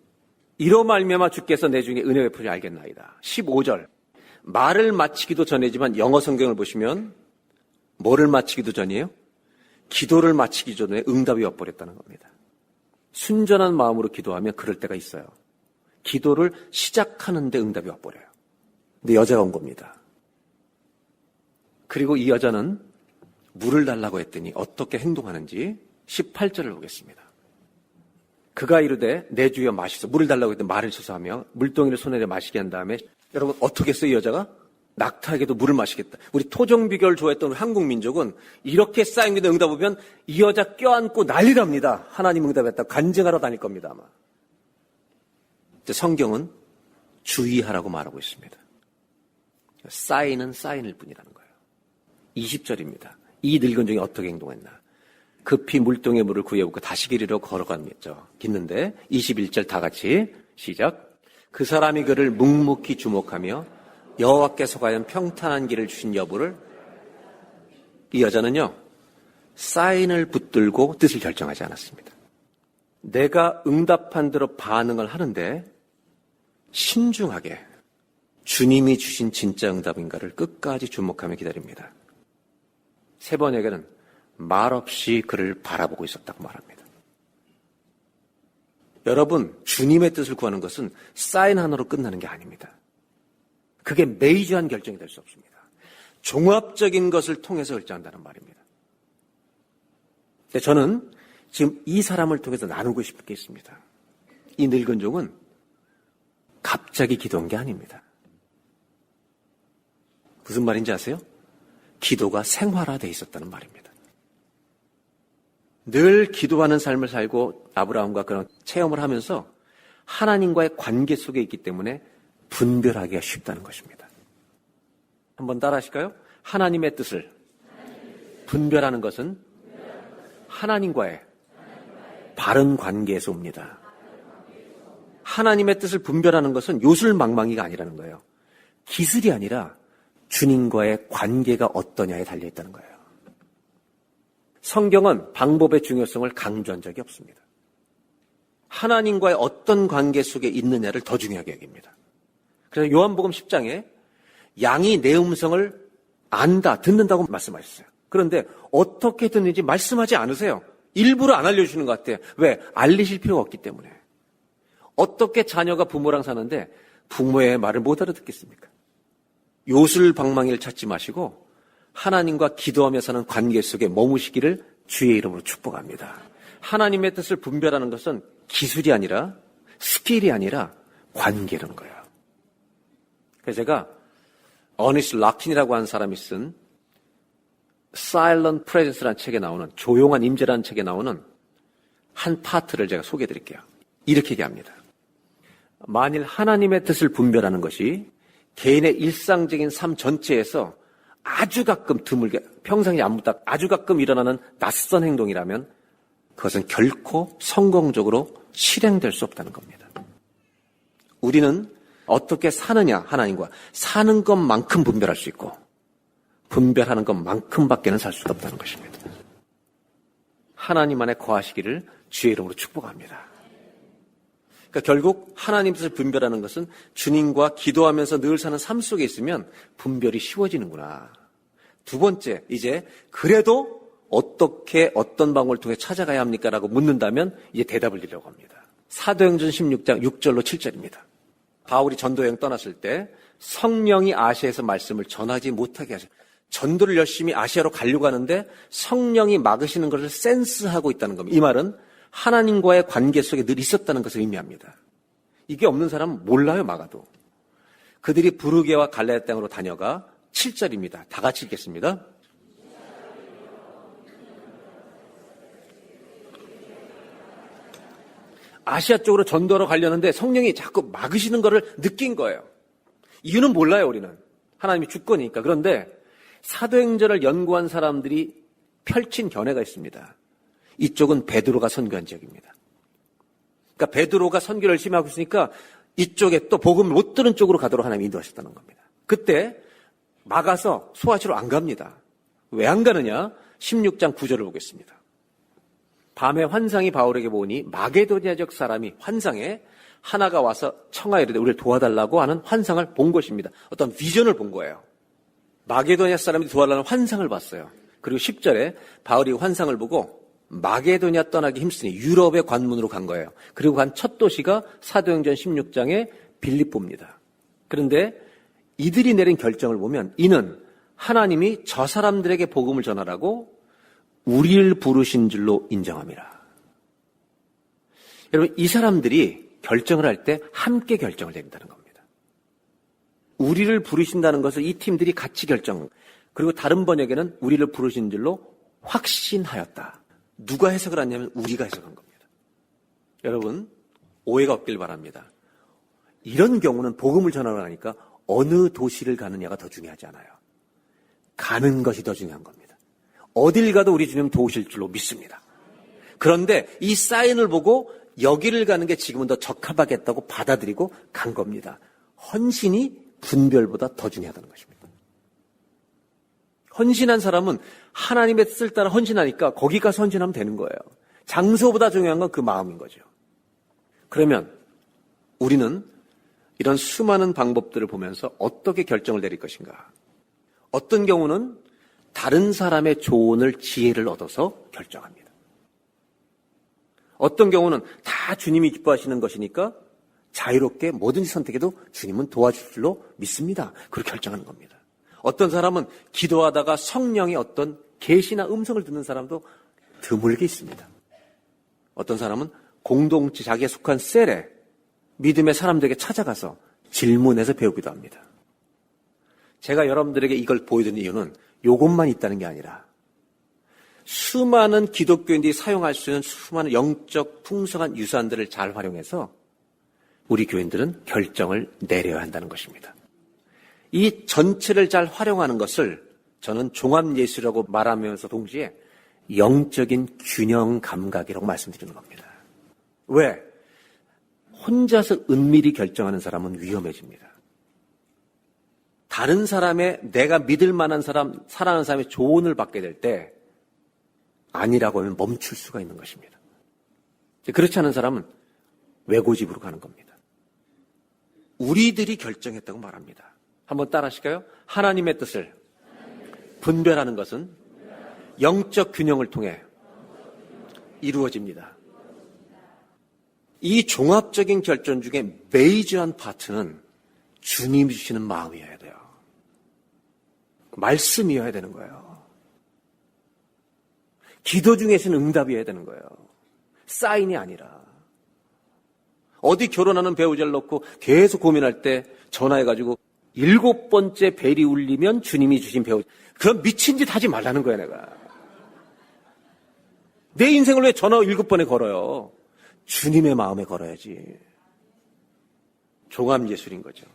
이로 말미암아 주께서 내 중에 은혜 베푸시 알겠나이다. 15절. 말을 마치기도 전이지만 영어 성경을 보시면 뭐를 마치기도 전이에요? 기도를 마치기 전에 응답이 와버렸다는 겁니다. 순전한 마음으로 기도하면 그럴 때가 있어요. 기도를 시작하는데 응답이 와버려요. 근데 여자가 온 겁니다. 그리고 이 여자는 물을 달라고 했더니 어떻게 행동하는지 18절을 보겠습니다. 그가 이르되 내 주여 마시소. 물을 달라고 했더니 말을 쳐서 하며 물동이를 손에 마시게 한 다음에 여러분 어떻게 했어요 이 여자가? 낙타에게도 물을 마시겠다. 우리 토종비결 좋아했던 우리 한국 민족은 이렇게 쌓인 게 응답하면 이 여자 껴안고 난리납니다. 하나님 응답했다. 간증하러 다닐 겁니다, 아마. 근데 성경은 주의하라고 말하고 있습니다. 사인은 사인일 뿐이라는 거예요. 20절입니다. 이 늙은 종이 어떻게 행동했나. 급히 물동에 물을 구해오고 다시 길이로 걸어갔죠. 깃는데 21절 다 같이 시작. 그 사람이 그를 묵묵히 주목하며 여호와께서 과연 평탄한 길을 주신 여부를, 이 여자는요 사인을 붙들고 뜻을 결정하지 않았습니다. 내가 응답한 대로 반응을 하는데 신중하게 주님이 주신 진짜 응답인가를 끝까지 주목하며 기다립니다. 세 번역에는 말없이 그를 바라보고 있었다고 말합니다. 여러분, 주님의 뜻을 구하는 것은 사인 하나로 끝나는 게 아닙니다. 그게 메이저한 결정이 될 수 없습니다. 종합적인 것을 통해서 결정한다는 말입니다. 근데 저는 지금 이 사람을 통해서 나누고 싶은 게 있습니다. 이 늙은 종은 갑자기 기도한 게 아닙니다. 무슨 말인지 아세요? 기도가 생활화되어 있었다는 말입니다. 늘 기도하는 삶을 살고 아브라함과 그런 체험을 하면서 하나님과의 관계 속에 있기 때문에 분별하기가 쉽다는 것입니다. 한번 따라 하실까요? 하나님의 뜻을 분별하는 것은 하나님과의 바른 관계에서 옵니다. 하나님의 뜻을 분별하는 것은 요술망망이가 아니라는 거예요. 기술이 아니라 주님과의 관계가 어떠냐에 달려있다는 거예요. 성경은 방법의 중요성을 강조한 적이 없습니다. 하나님과의 어떤 관계 속에 있느냐를 더 중요하게 여깁니다. 그래서 요한복음 10장에 양이 내 음성을 안다, 듣는다고 말씀하셨어요. 그런데 어떻게 듣는지 말씀하지 않으세요. 일부러 안 알려주시는 것 같아요. 왜? 알리실 필요가 없기 때문에. 어떻게 자녀가 부모랑 사는데 부모의 말을 못 알아듣겠습니까? 요술방망이를 찾지 마시고 하나님과 기도하며 사는 관계 속에 머무시기를 주의 이름으로 축복합니다. 하나님의 뜻을 분별하는 것은 기술이 아니라 스킬이 아니라 관계라는 거예요. 그래서 제가 어니스트 락킨이라고 하는 사람이 쓴 Silent Presence라는 책에 나오는, 조용한 임재라는 책에 나오는 한 파트를 제가 소개해드릴게요. 이렇게 얘기합니다. 만일 하나님의 뜻을 분별하는 것이 개인의 일상적인 삶 전체에서 아주 가끔 드물게, 평상시 안 묻다 아주 가끔 일어나는 낯선 행동이라면 그것은 결코 성공적으로 실행될 수 없다는 겁니다. 우리는 어떻게 사느냐, 하나님과 사는 것만큼 분별할 수 있고 분별하는 것만큼밖에는 살 수 없다는 것입니다. 하나님 안에 거하시기를 주의 이름으로 축복합니다. 그러니까 결국 하나님 뜻을 분별하는 것은 주님과 기도하면서 늘 사는 삶 속에 있으면 분별이 쉬워지는구나. 두 번째, 이제 그래도 어떻게 어떤 방법을 통해 찾아가야 합니까? 라고 묻는다면 이제 대답을 드리려고 합니다. 사도행전 16장 6절로 7절입니다. 바울이 전도여행 떠났을 때 성령이 아시아에서 말씀을 전하지 못하게 하셔. 전도를 열심히 아시아로 가려고 하는데 성령이 막으시는 것을 센스하고 있다는 겁니다. 이 말은 하나님과의 관계 속에 늘 있었다는 것을 의미합니다. 이게 없는 사람은 몰라요, 막아도. 그들이 부르게와 갈라야 땅으로 다녀가 7절입니다. 다 같이 읽겠습니다. 아시아 쪽으로 전도하러 가려는데 성령이 자꾸 막으시는 것을 느낀 거예요. 이유는 몰라요, 우리는. 하나님이 주권이니까. 그런데 사도행전을 연구한 사람들이 펼친 견해가 있습니다. 이쪽은 베드로가 선교한 지역입니다. 그러니까 베드로가 선교를 열심히 하고 있으니까 이쪽에 또 복음을 못 들은 쪽으로 가도록 하나님이 인도하셨다는 겁니다. 그때 막아서 소아시로 안 갑니다. 왜 안 가느냐? 16장 9절을 보겠습니다. 밤에 환상이 바울에게 보니 마게도니아적 사람이 환상에 하나가 와서 청하여 이르되 우리를 도와달라고 하는 환상을 본 것입니다. 어떤 비전을 본 거예요. 마게도니아 사람들이 도와달라는 환상을 봤어요. 그리고 10절에 바울이 환상을 보고 마게도니아 떠나기 힘쓰니 유럽의 관문으로 간 거예요. 그리고 간 첫 도시가 사도행전 16장의 빌립보입니다. 그런데 이들이 내린 결정을 보면 이는 하나님이 저 사람들에게 복음을 전하라고 우리를 부르신 줄로 인정함이라. 여러분, 이 사람들이 결정을 할 때 함께 결정을 내린다는 겁니다. 우리를 부르신다는 것을 이 팀들이 같이 결정. 그리고 다른 번역에는 우리를 부르신 줄로 확신하였다. 누가 해석을 하냐면 우리가 해석한 겁니다. 여러분, 오해가 없길 바랍니다. 이런 경우는 복음을 전하러 가니까 어느 도시를 가느냐가 더 중요하지 않아요. 가는 것이 더 중요한 겁니다. 어딜 가도 우리 주님 도우실 줄로 믿습니다. 그런데 이 사인을 보고 여기를 가는 게 지금은 더 적합하겠다고 받아들이고 간 겁니다. 헌신이 분별보다 더 중요하다는 것입니다. 헌신한 사람은 하나님의 뜻을 따라 헌신하니까 거기 가서 헌신하면 되는 거예요. 장소보다 중요한 건 그 마음인 거죠. 그러면 우리는 이런 수많은 방법들을 보면서 어떻게 결정을 내릴 것인가? 어떤 경우는 다른 사람의 조언을, 지혜를 얻어서 결정합니다. 어떤 경우는 다 주님이 기뻐하시는 것이니까 자유롭게 뭐든지 선택해도 주님은 도와줄 줄로 믿습니다. 그렇게 결정하는 겁니다. 어떤 사람은 기도하다가 성령의 어떤 계시나 음성을 듣는 사람도 드물게 있습니다. 어떤 사람은 공동체, 자기에 속한 셀에 믿음의 사람들에게 찾아가서 질문해서 배우기도 합니다. 제가 여러분들에게 이걸 보여드리는 이유는 이것만 있다는 게 아니라 수많은 기독교인들이 사용할 수 있는 수많은 영적 풍성한 유산들을 잘 활용해서 우리 교인들은 결정을 내려야 한다는 것입니다. 이 전체를 잘 활용하는 것을 저는 종합예술이라고 말하면서 동시에 영적인 균형 감각이라고 말씀드리는 겁니다. 왜? 혼자서 은밀히 결정하는 사람은 위험해집니다. 다른 사람의, 내가 믿을 만한 사람, 사랑하는 사람의 조언을 받게 될 때 아니라고 하면 멈출 수가 있는 것입니다. 그렇지 않은 사람은 외고집으로 가는 겁니다. 우리들이 결정했다고 말합니다. 한번 따라 하실까요? 하나님의 뜻을 분별하는 것은 영적 균형을 통해 이루어집니다. 이 종합적인 결정 중에 메이저한 파트는 주님이 주시는 마음이어야 돼요. 말씀이어야 되는 거예요. 기도 중에서는 응답이어야 되는 거예요. 사인이 아니라. 어디 결혼하는 배우자를 놓고 계속 고민할 때 전화해가지고 7번째 벨이 울리면 주님이 주신 배우자. 그럼 미친 짓 하지 말라는 거야, 내가. 내 인생을 왜 전화 7번에 걸어요? 주님의 마음에 걸어야지. 종합예술인 거죠.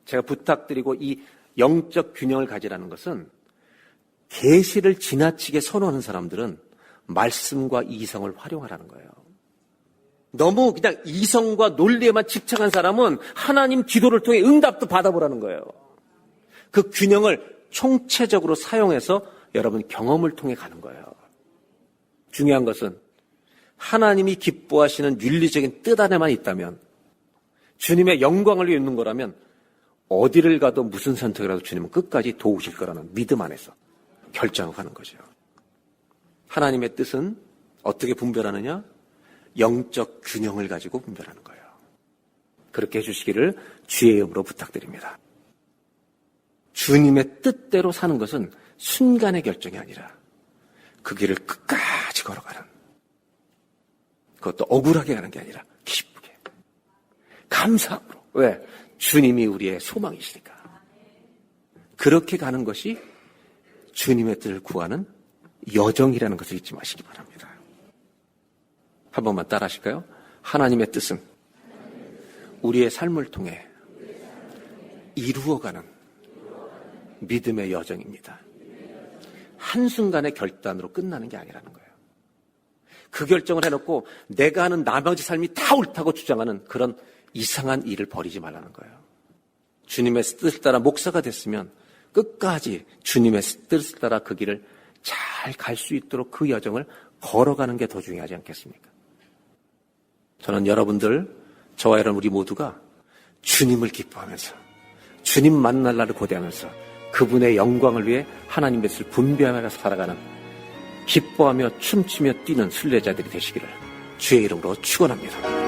제가 부탁드리고 이 영적 균형을 가지라는 것은 계시를 지나치게 선호하는 사람들은 말씀과 이성을 활용하라는 거예요. 너무 그냥 이성과 논리에만 집착한 사람은 하나님 기도를 통해 응답도 받아보라는 거예요. 그 균형을 총체적으로 사용해서 여러분 경험을 통해 가는 거예요. 중요한 것은 하나님이 기뻐하시는 윤리적인 뜻 안에만 있다면, 주님의 영광을 위해 있는 거라면 어디를 가도 무슨 선택을 해도 주님은 끝까지 도우실 거라는 믿음 안에서 결정을 하는 거죠. 하나님의 뜻은 어떻게 분별하느냐? 영적 균형을 가지고 분별하는 거예요. 그렇게 해주시기를 주의 이름으로 부탁드립니다. 주님의 뜻대로 사는 것은 순간의 결정이 아니라 그 길을 끝까지 걸어가는, 그것도 억울하게 가는 게 아니라 기쁘게, 감사함으로. 왜? 주님이 우리의 소망이시니까. 그렇게 가는 것이 주님의 뜻을 구하는 여정이라는 것을 잊지 마시기 바랍니다. 한 번만 따라 하실까요? 하나님의 뜻은 우리의 삶을 통해 이루어가는 믿음의 여정입니다. 한순간의 결단으로 끝나는 게 아니라는 거예요. 그 결정을 해놓고 내가 하는 나머지 삶이 다 옳다고 주장하는 그런 이상한 일을 벌이지 말라는 거예요. 주님의 뜻을 따라 목사가 됐으면 끝까지 주님의 뜻을 따라 그 길을 잘 갈 수 있도록 그 여정을 걸어가는 게 더 중요하지 않겠습니까? 저는 여러분들, 저와 여러분 우리 모두가 주님을 기뻐하면서 주님 만날 날을 고대하면서 그분의 영광을 위해 하나님의 뜻을 분별하면서 살아가는, 기뻐하며 춤추며 뛰는 순례자들이 되시기를 주의 이름으로 축원합니다.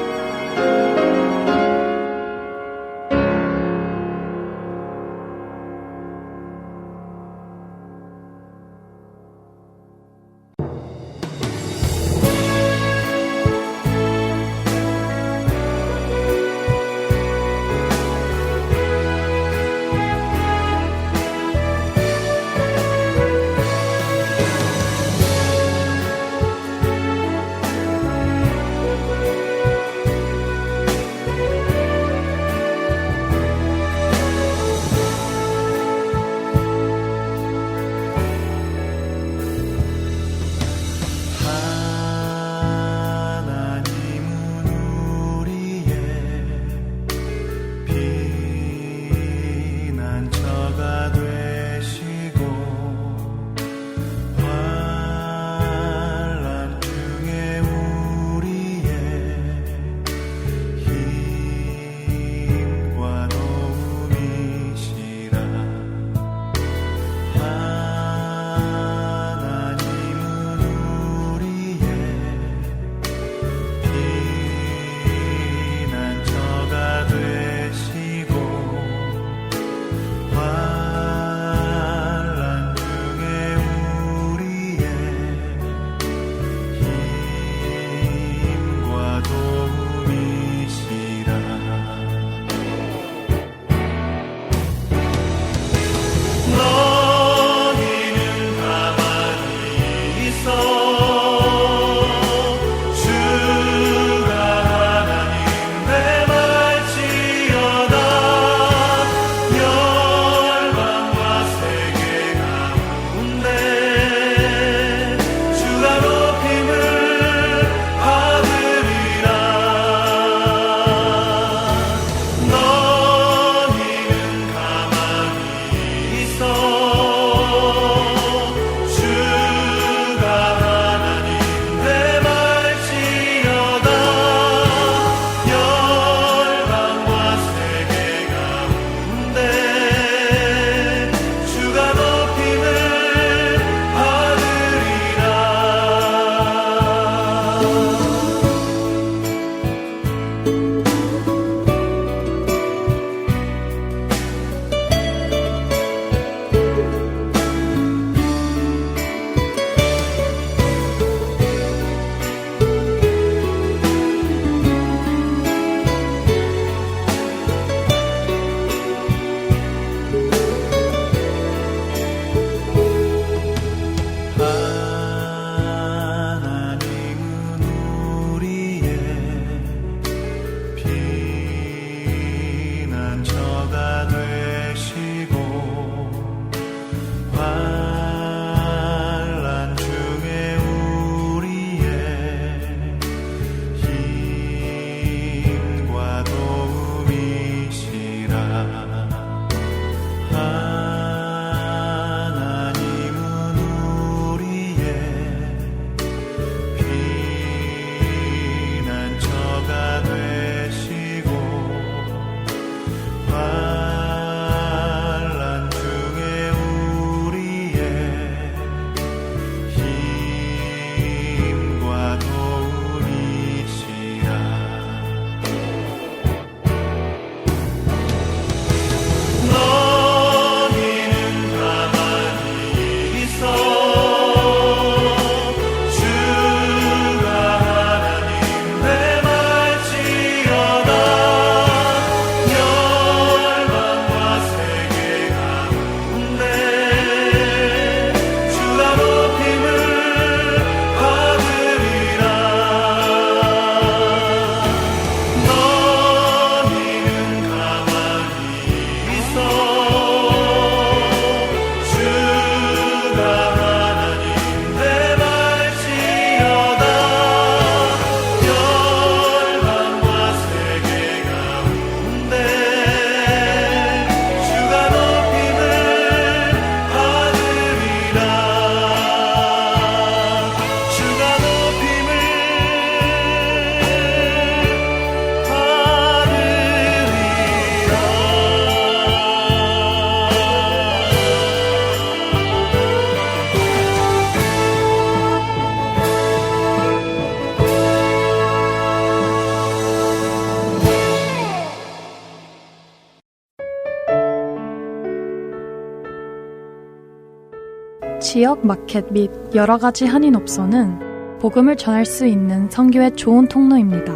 지역 마켓 및 여러 가지 한인업소는 복음을 전할 수 있는 선교의 좋은 통로입니다.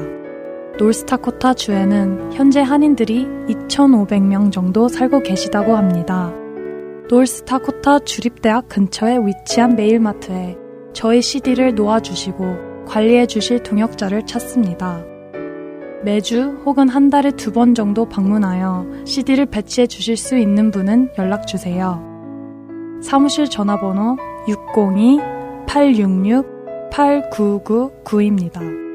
노스다코타 주에는 현재 한인들이 2,500명 정도 살고 계시다고 합니다. 노스다코타 주립대학 근처에 위치한 메일마트에 저희 CD를 놓아주시고 관리해 주실 동역자를 찾습니다. 매주 혹은 한 달에 2번 정도 방문하여 CD를 배치해 주실 수 있는 분은 연락 주세요. 사무실 전화번호 602-866-8999입니다.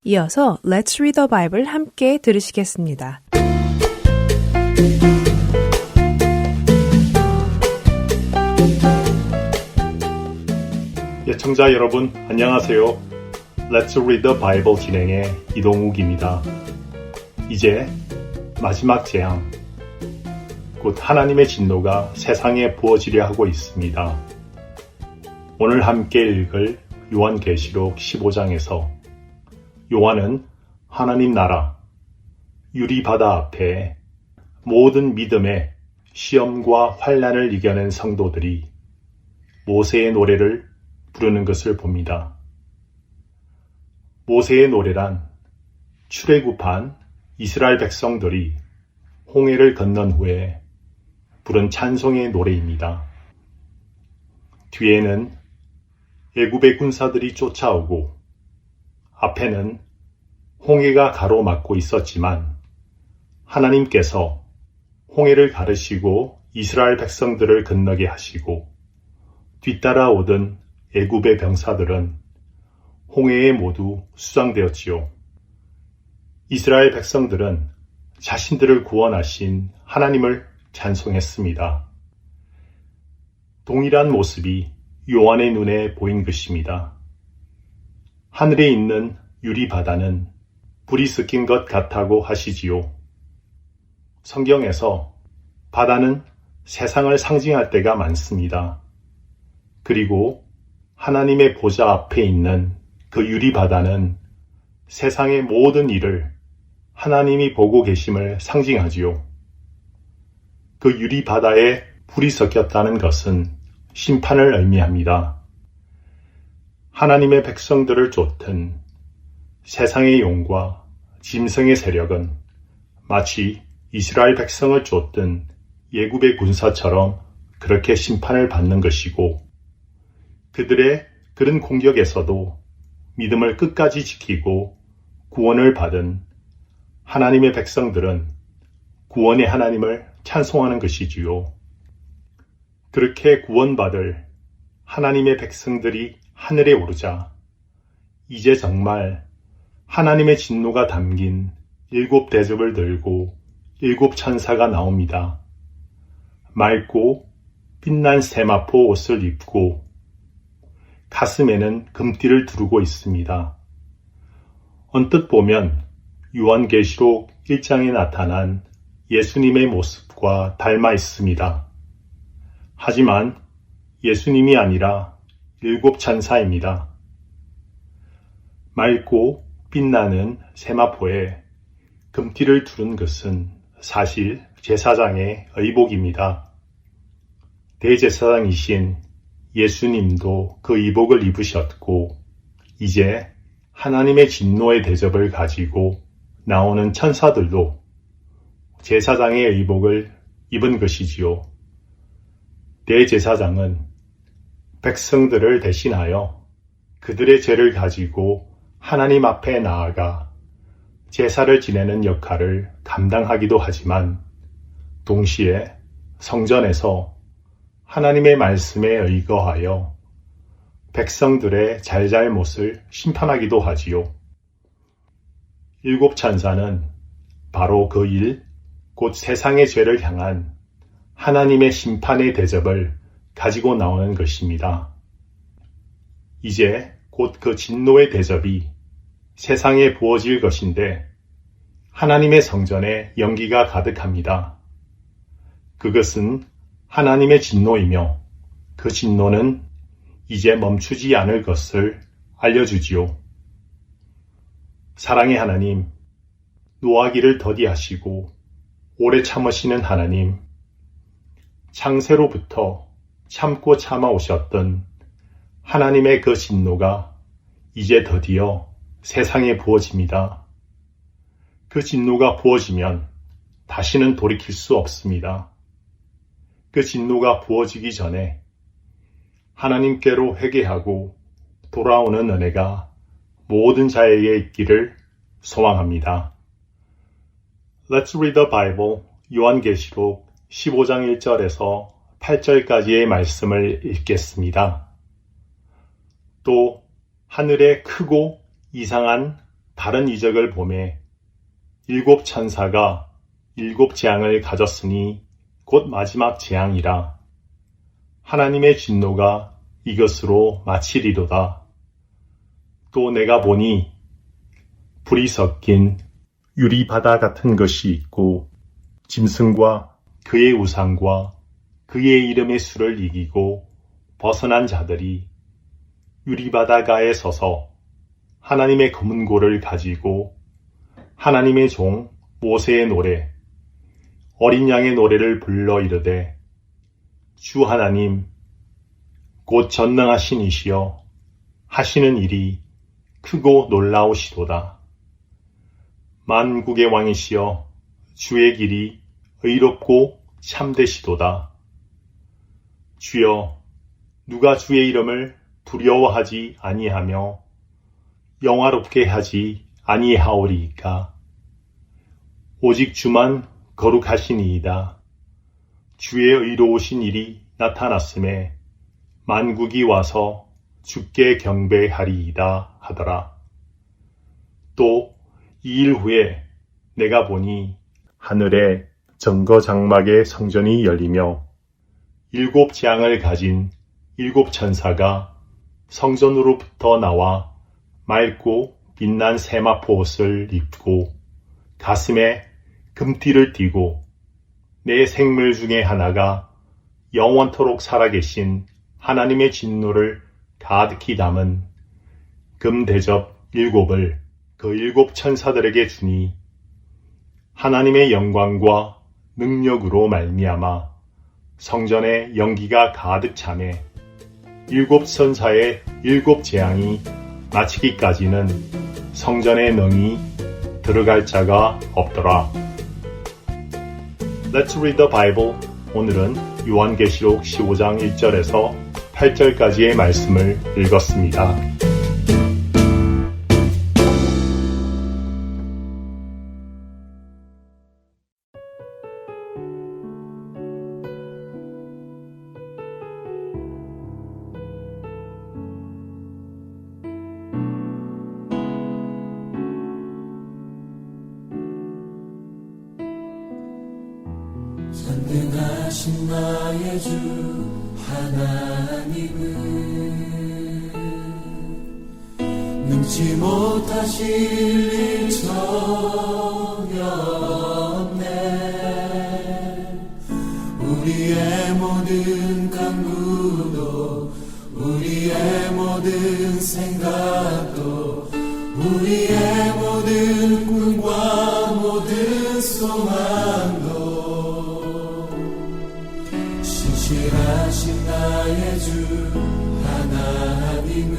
이어서 Let's Read the Bible 함께 들으시겠습니다. 시청자 여러분 안녕하세요. Let's Read the Bible 진행의 이동욱입니다. 이제 마지막 재앙, 곧 하나님의 진노가 세상에 부어지려 하고 있습니다. 오늘 함께 읽을 요한계시록 15장에서 요한은 하나님 나라, 유리바다 앞에 모든 믿음의 시험과 환난을 이겨낸 성도들이 모세의 노래를 부르는 것을 봅니다. 모세의 노래란 출애굽한 이스라엘 백성들이 홍해를 건넌 후에 부른 찬송의 노래입니다. 뒤에는 애굽의 군사들이 쫓아오고 앞에는 홍해가 가로막고 있었지만 하나님께서 홍해를 가르시고 이스라엘 백성들을 건너게 하시고 뒤따라오던 애굽의 병사들은 홍해에 모두 수장되었지요. 이스라엘 백성들은 자신들을 구원하신 하나님을 찬송했습니다. 동일한 모습이 요한의 눈에 보인 것입니다. 하늘에 있는 유리바다는 불이 섞인 것 같다고 하시지요. 성경에서 바다는 세상을 상징할 때가 많습니다. 그리고 하나님의 보좌 앞에 있는 그 유리바다는 세상의 모든 일을 하나님이 보고 계심을 상징하지요. 그 유리바다에 불이 섞였다는 것은 심판을 의미합니다. 하나님의 백성들을 쫓던 세상의 용과 짐승의 세력은 마치 이스라엘 백성을 쫓던 애굽의 군사처럼 그렇게 심판을 받는 것이고, 그들의 그런 공격에서도 믿음을 끝까지 지키고 구원을 받은 하나님의 백성들은 구원의 하나님을 찬송하는 것이지요. 그렇게 구원받을 하나님의 백성들이 하늘에 오르자 이제 정말 하나님의 진노가 담긴 7 대접을 들고 7 천사가 나옵니다. 맑고 빛난 세마포 옷을 입고 가슴에는 금띠를 두르고 있습니다. 언뜻 보면 요한계시록 1장에 나타난 예수님의 모습과 닮아 있습니다. 하지만 예수님이 아니라 7 천사입니다. 맑고 빛나는 세마포에 금띠를 두른 것은 사실 제사장의 의복입니다. 대제사장이신 예수님도 그 의복을 입으셨고, 이제 하나님의 진노의 대접을 가지고 나오는 천사들도 제사장의 의복을 입은 것이지요. 대제사장은 백성들을 대신하여 그들의 죄를 가지고 하나님 앞에 나아가 제사를 지내는 역할을 감당하기도 하지만, 동시에 성전에서 하나님의 말씀에 의거하여 백성들의 잘잘못을 심판하기도 하지요. 7 천사는 바로 그 일, 곧 세상의 죄를 향한 하나님의 심판의 대접을 가지고 나오는 것입니다. 이제 곧 그 진노의 대접이 세상에 부어질 것인데 하나님의 성전에 연기가 가득합니다. 그것은 하나님의 진노이며 그 진노는 이제 멈추지 않을 것을 알려주지요. 사랑의 하나님, 노하기를 더디하시고 오래 참으시는 하나님, 창세로부터 참고 참아오셨던 하나님의 그 진노가 이제 드디어 세상에 부어집니다. 그 진노가 부어지면 다시는 돌이킬 수 없습니다. 그 진노가 부어지기 전에 하나님께로 회개하고 돌아오는 은혜가 모든 자에게 있기를 소망합니다. Let's read the Bible. 요한계시록 15장 1절에서 8절까지의 말씀을 읽겠습니다. 또 하늘에 크고 이상한 다른 이적을 보매 7 천사가 7 재앙을 가졌으니 곧 마지막 재앙이라. 하나님의 진노가 이것으로 마치리로다. 또 내가 보니 불이 섞인 유리바다 같은 것이 있고 짐승과 그의 우상과 그의 이름의 수를 이기고 벗어난 자들이 유리바다가에 서서 하나님의 검은고를 가지고 하나님의 종 모세의 노래 어린 양의 노래를 불러 이르되 주 하나님 곧 전능하신 이시여 하시는 일이 크고 놀라우시도다. 만국의 왕이시여 주의 길이 의롭고 참되시도다. 주여 누가 주의 이름을 두려워하지 아니하며 영화롭게 하지 아니하오리이까. 오직 주만 거룩하시니이다. 주의 의로우신 일이 나타났음에 만국이 와서 주께 경배하리이다 하더라. 또 2일 후에 내가 보니 하늘에 정거장막의 성전이 열리며 7 재앙을 가진 7 천사가 성전으로부터 나와 맑고 빛난 세마포 옷을 입고 가슴에 금띠를 띠고 내 생물 중에 하나가 영원토록 살아계신 하나님의 진노를 가득히 담은 금대접 7을 그 7 천사들에게 주니 하나님의 영광과 능력으로 말미암아 성전에 연기가 가득 차매 7 천사의 7 재앙이 마치기까지는 성전에 능히 들어갈 자가 없더라. Let's read the Bible. 오늘은 요한계시록 15장 1절에서 8절까지의 말씀을 읽었습니다. 전능하신 나의 주 하나님은 능치 못하실 일 전혀 없네. 우리의 모든 간구도 우리의 모든 생각도 우리의 모든 꿈과 모든 소망도 신실하신 나의 주 하나님은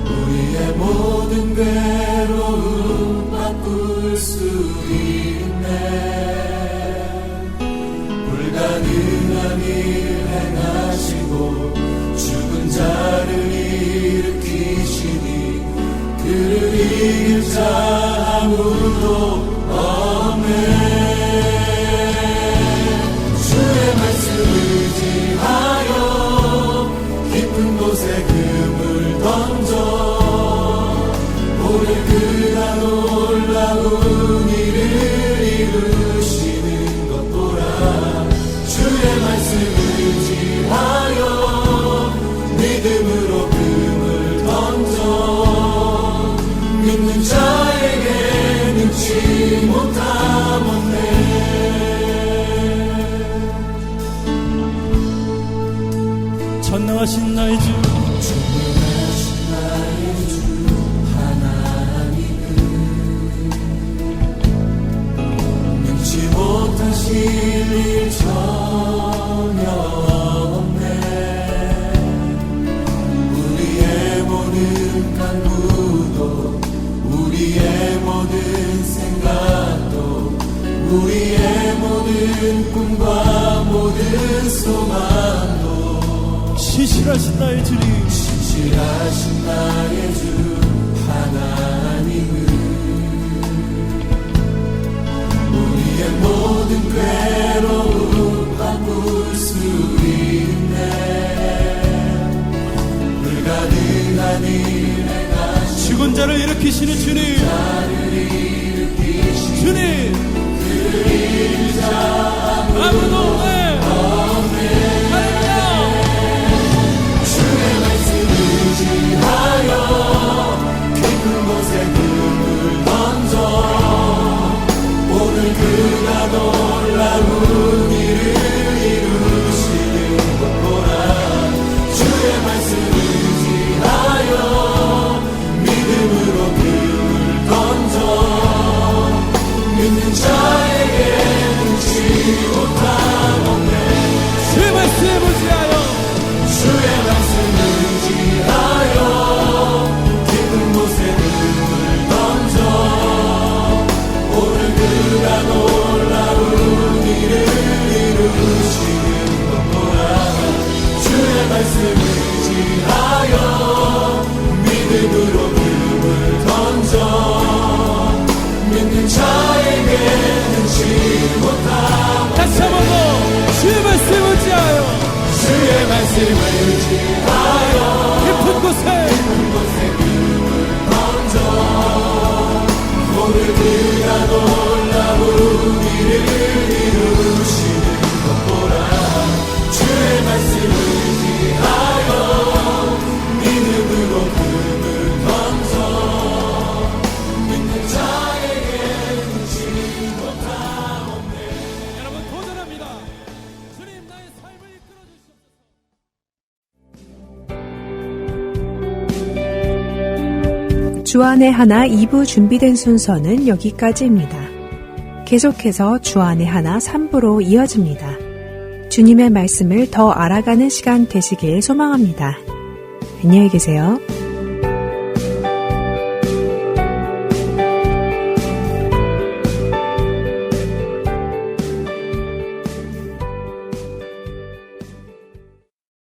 우리의 모든 괴로움 바꿀 수 있네. 불가능한 일 행하시고 죽은 자를 일으키시니 그를 이길 자 아무도 없네. 의지하여 깊은 곳에 금을 던져 오늘 그가 놀라운 일을 이루시는 것 보라. 주의 말씀 의지하여 믿음으로 금을 던져 나의 주 충만하신 나의 주 하나님은 능치 못하실 일 전혀 없네. 우리의 모든 간구도 우리의 모든 생각도 우리의 모든 꿈과 모든 소망도 신실하신 나의 주님 신실하신 나의 주 하나님은 우리의 모든 괴로움 바꿀 수 있네. 불가능한 일 행하시고 죽은 자를 일으키시는 주님 주님 아무도 없네. 주의 말씀 의지하여 깊은 곳에 금을 던져 오늘 그가 놀라운 일을 이루시는 것 보라. 주의 말씀 의지하여 믿음으로 금을 던져 믿는 자에게 주의 말씀 의지하여 주의 말씀 의지하여 깊은 곳에 금을 던져 오늘 그가 놀라운 일을 이루시는 것 보라. 주의 말씀 의지하여 믿음으로 금을 던져 믿는 자에게 능치 못함. 다시 한번 주의 말씀 의지하여 주의 말씀 의지하여 깊은 곳에 금을 던져 오늘 그가 놀라운 일을 이루시는 것 보라. 주의 말씀 의지하여 믿음으로 금을 던져 믿는 자에게 능치 못하옵네. 여러분 도전합니다. 주님 나의 삶을 이끌어 주시옵소서. 주안의 하나 2부 준비된 순서는 여기까지입니다. 계속해서 주안의 하나 3부로 이어집니다. 주님의 말씀을 더 알아가는 시간 되시길 소망합니다. 안녕히 계세요.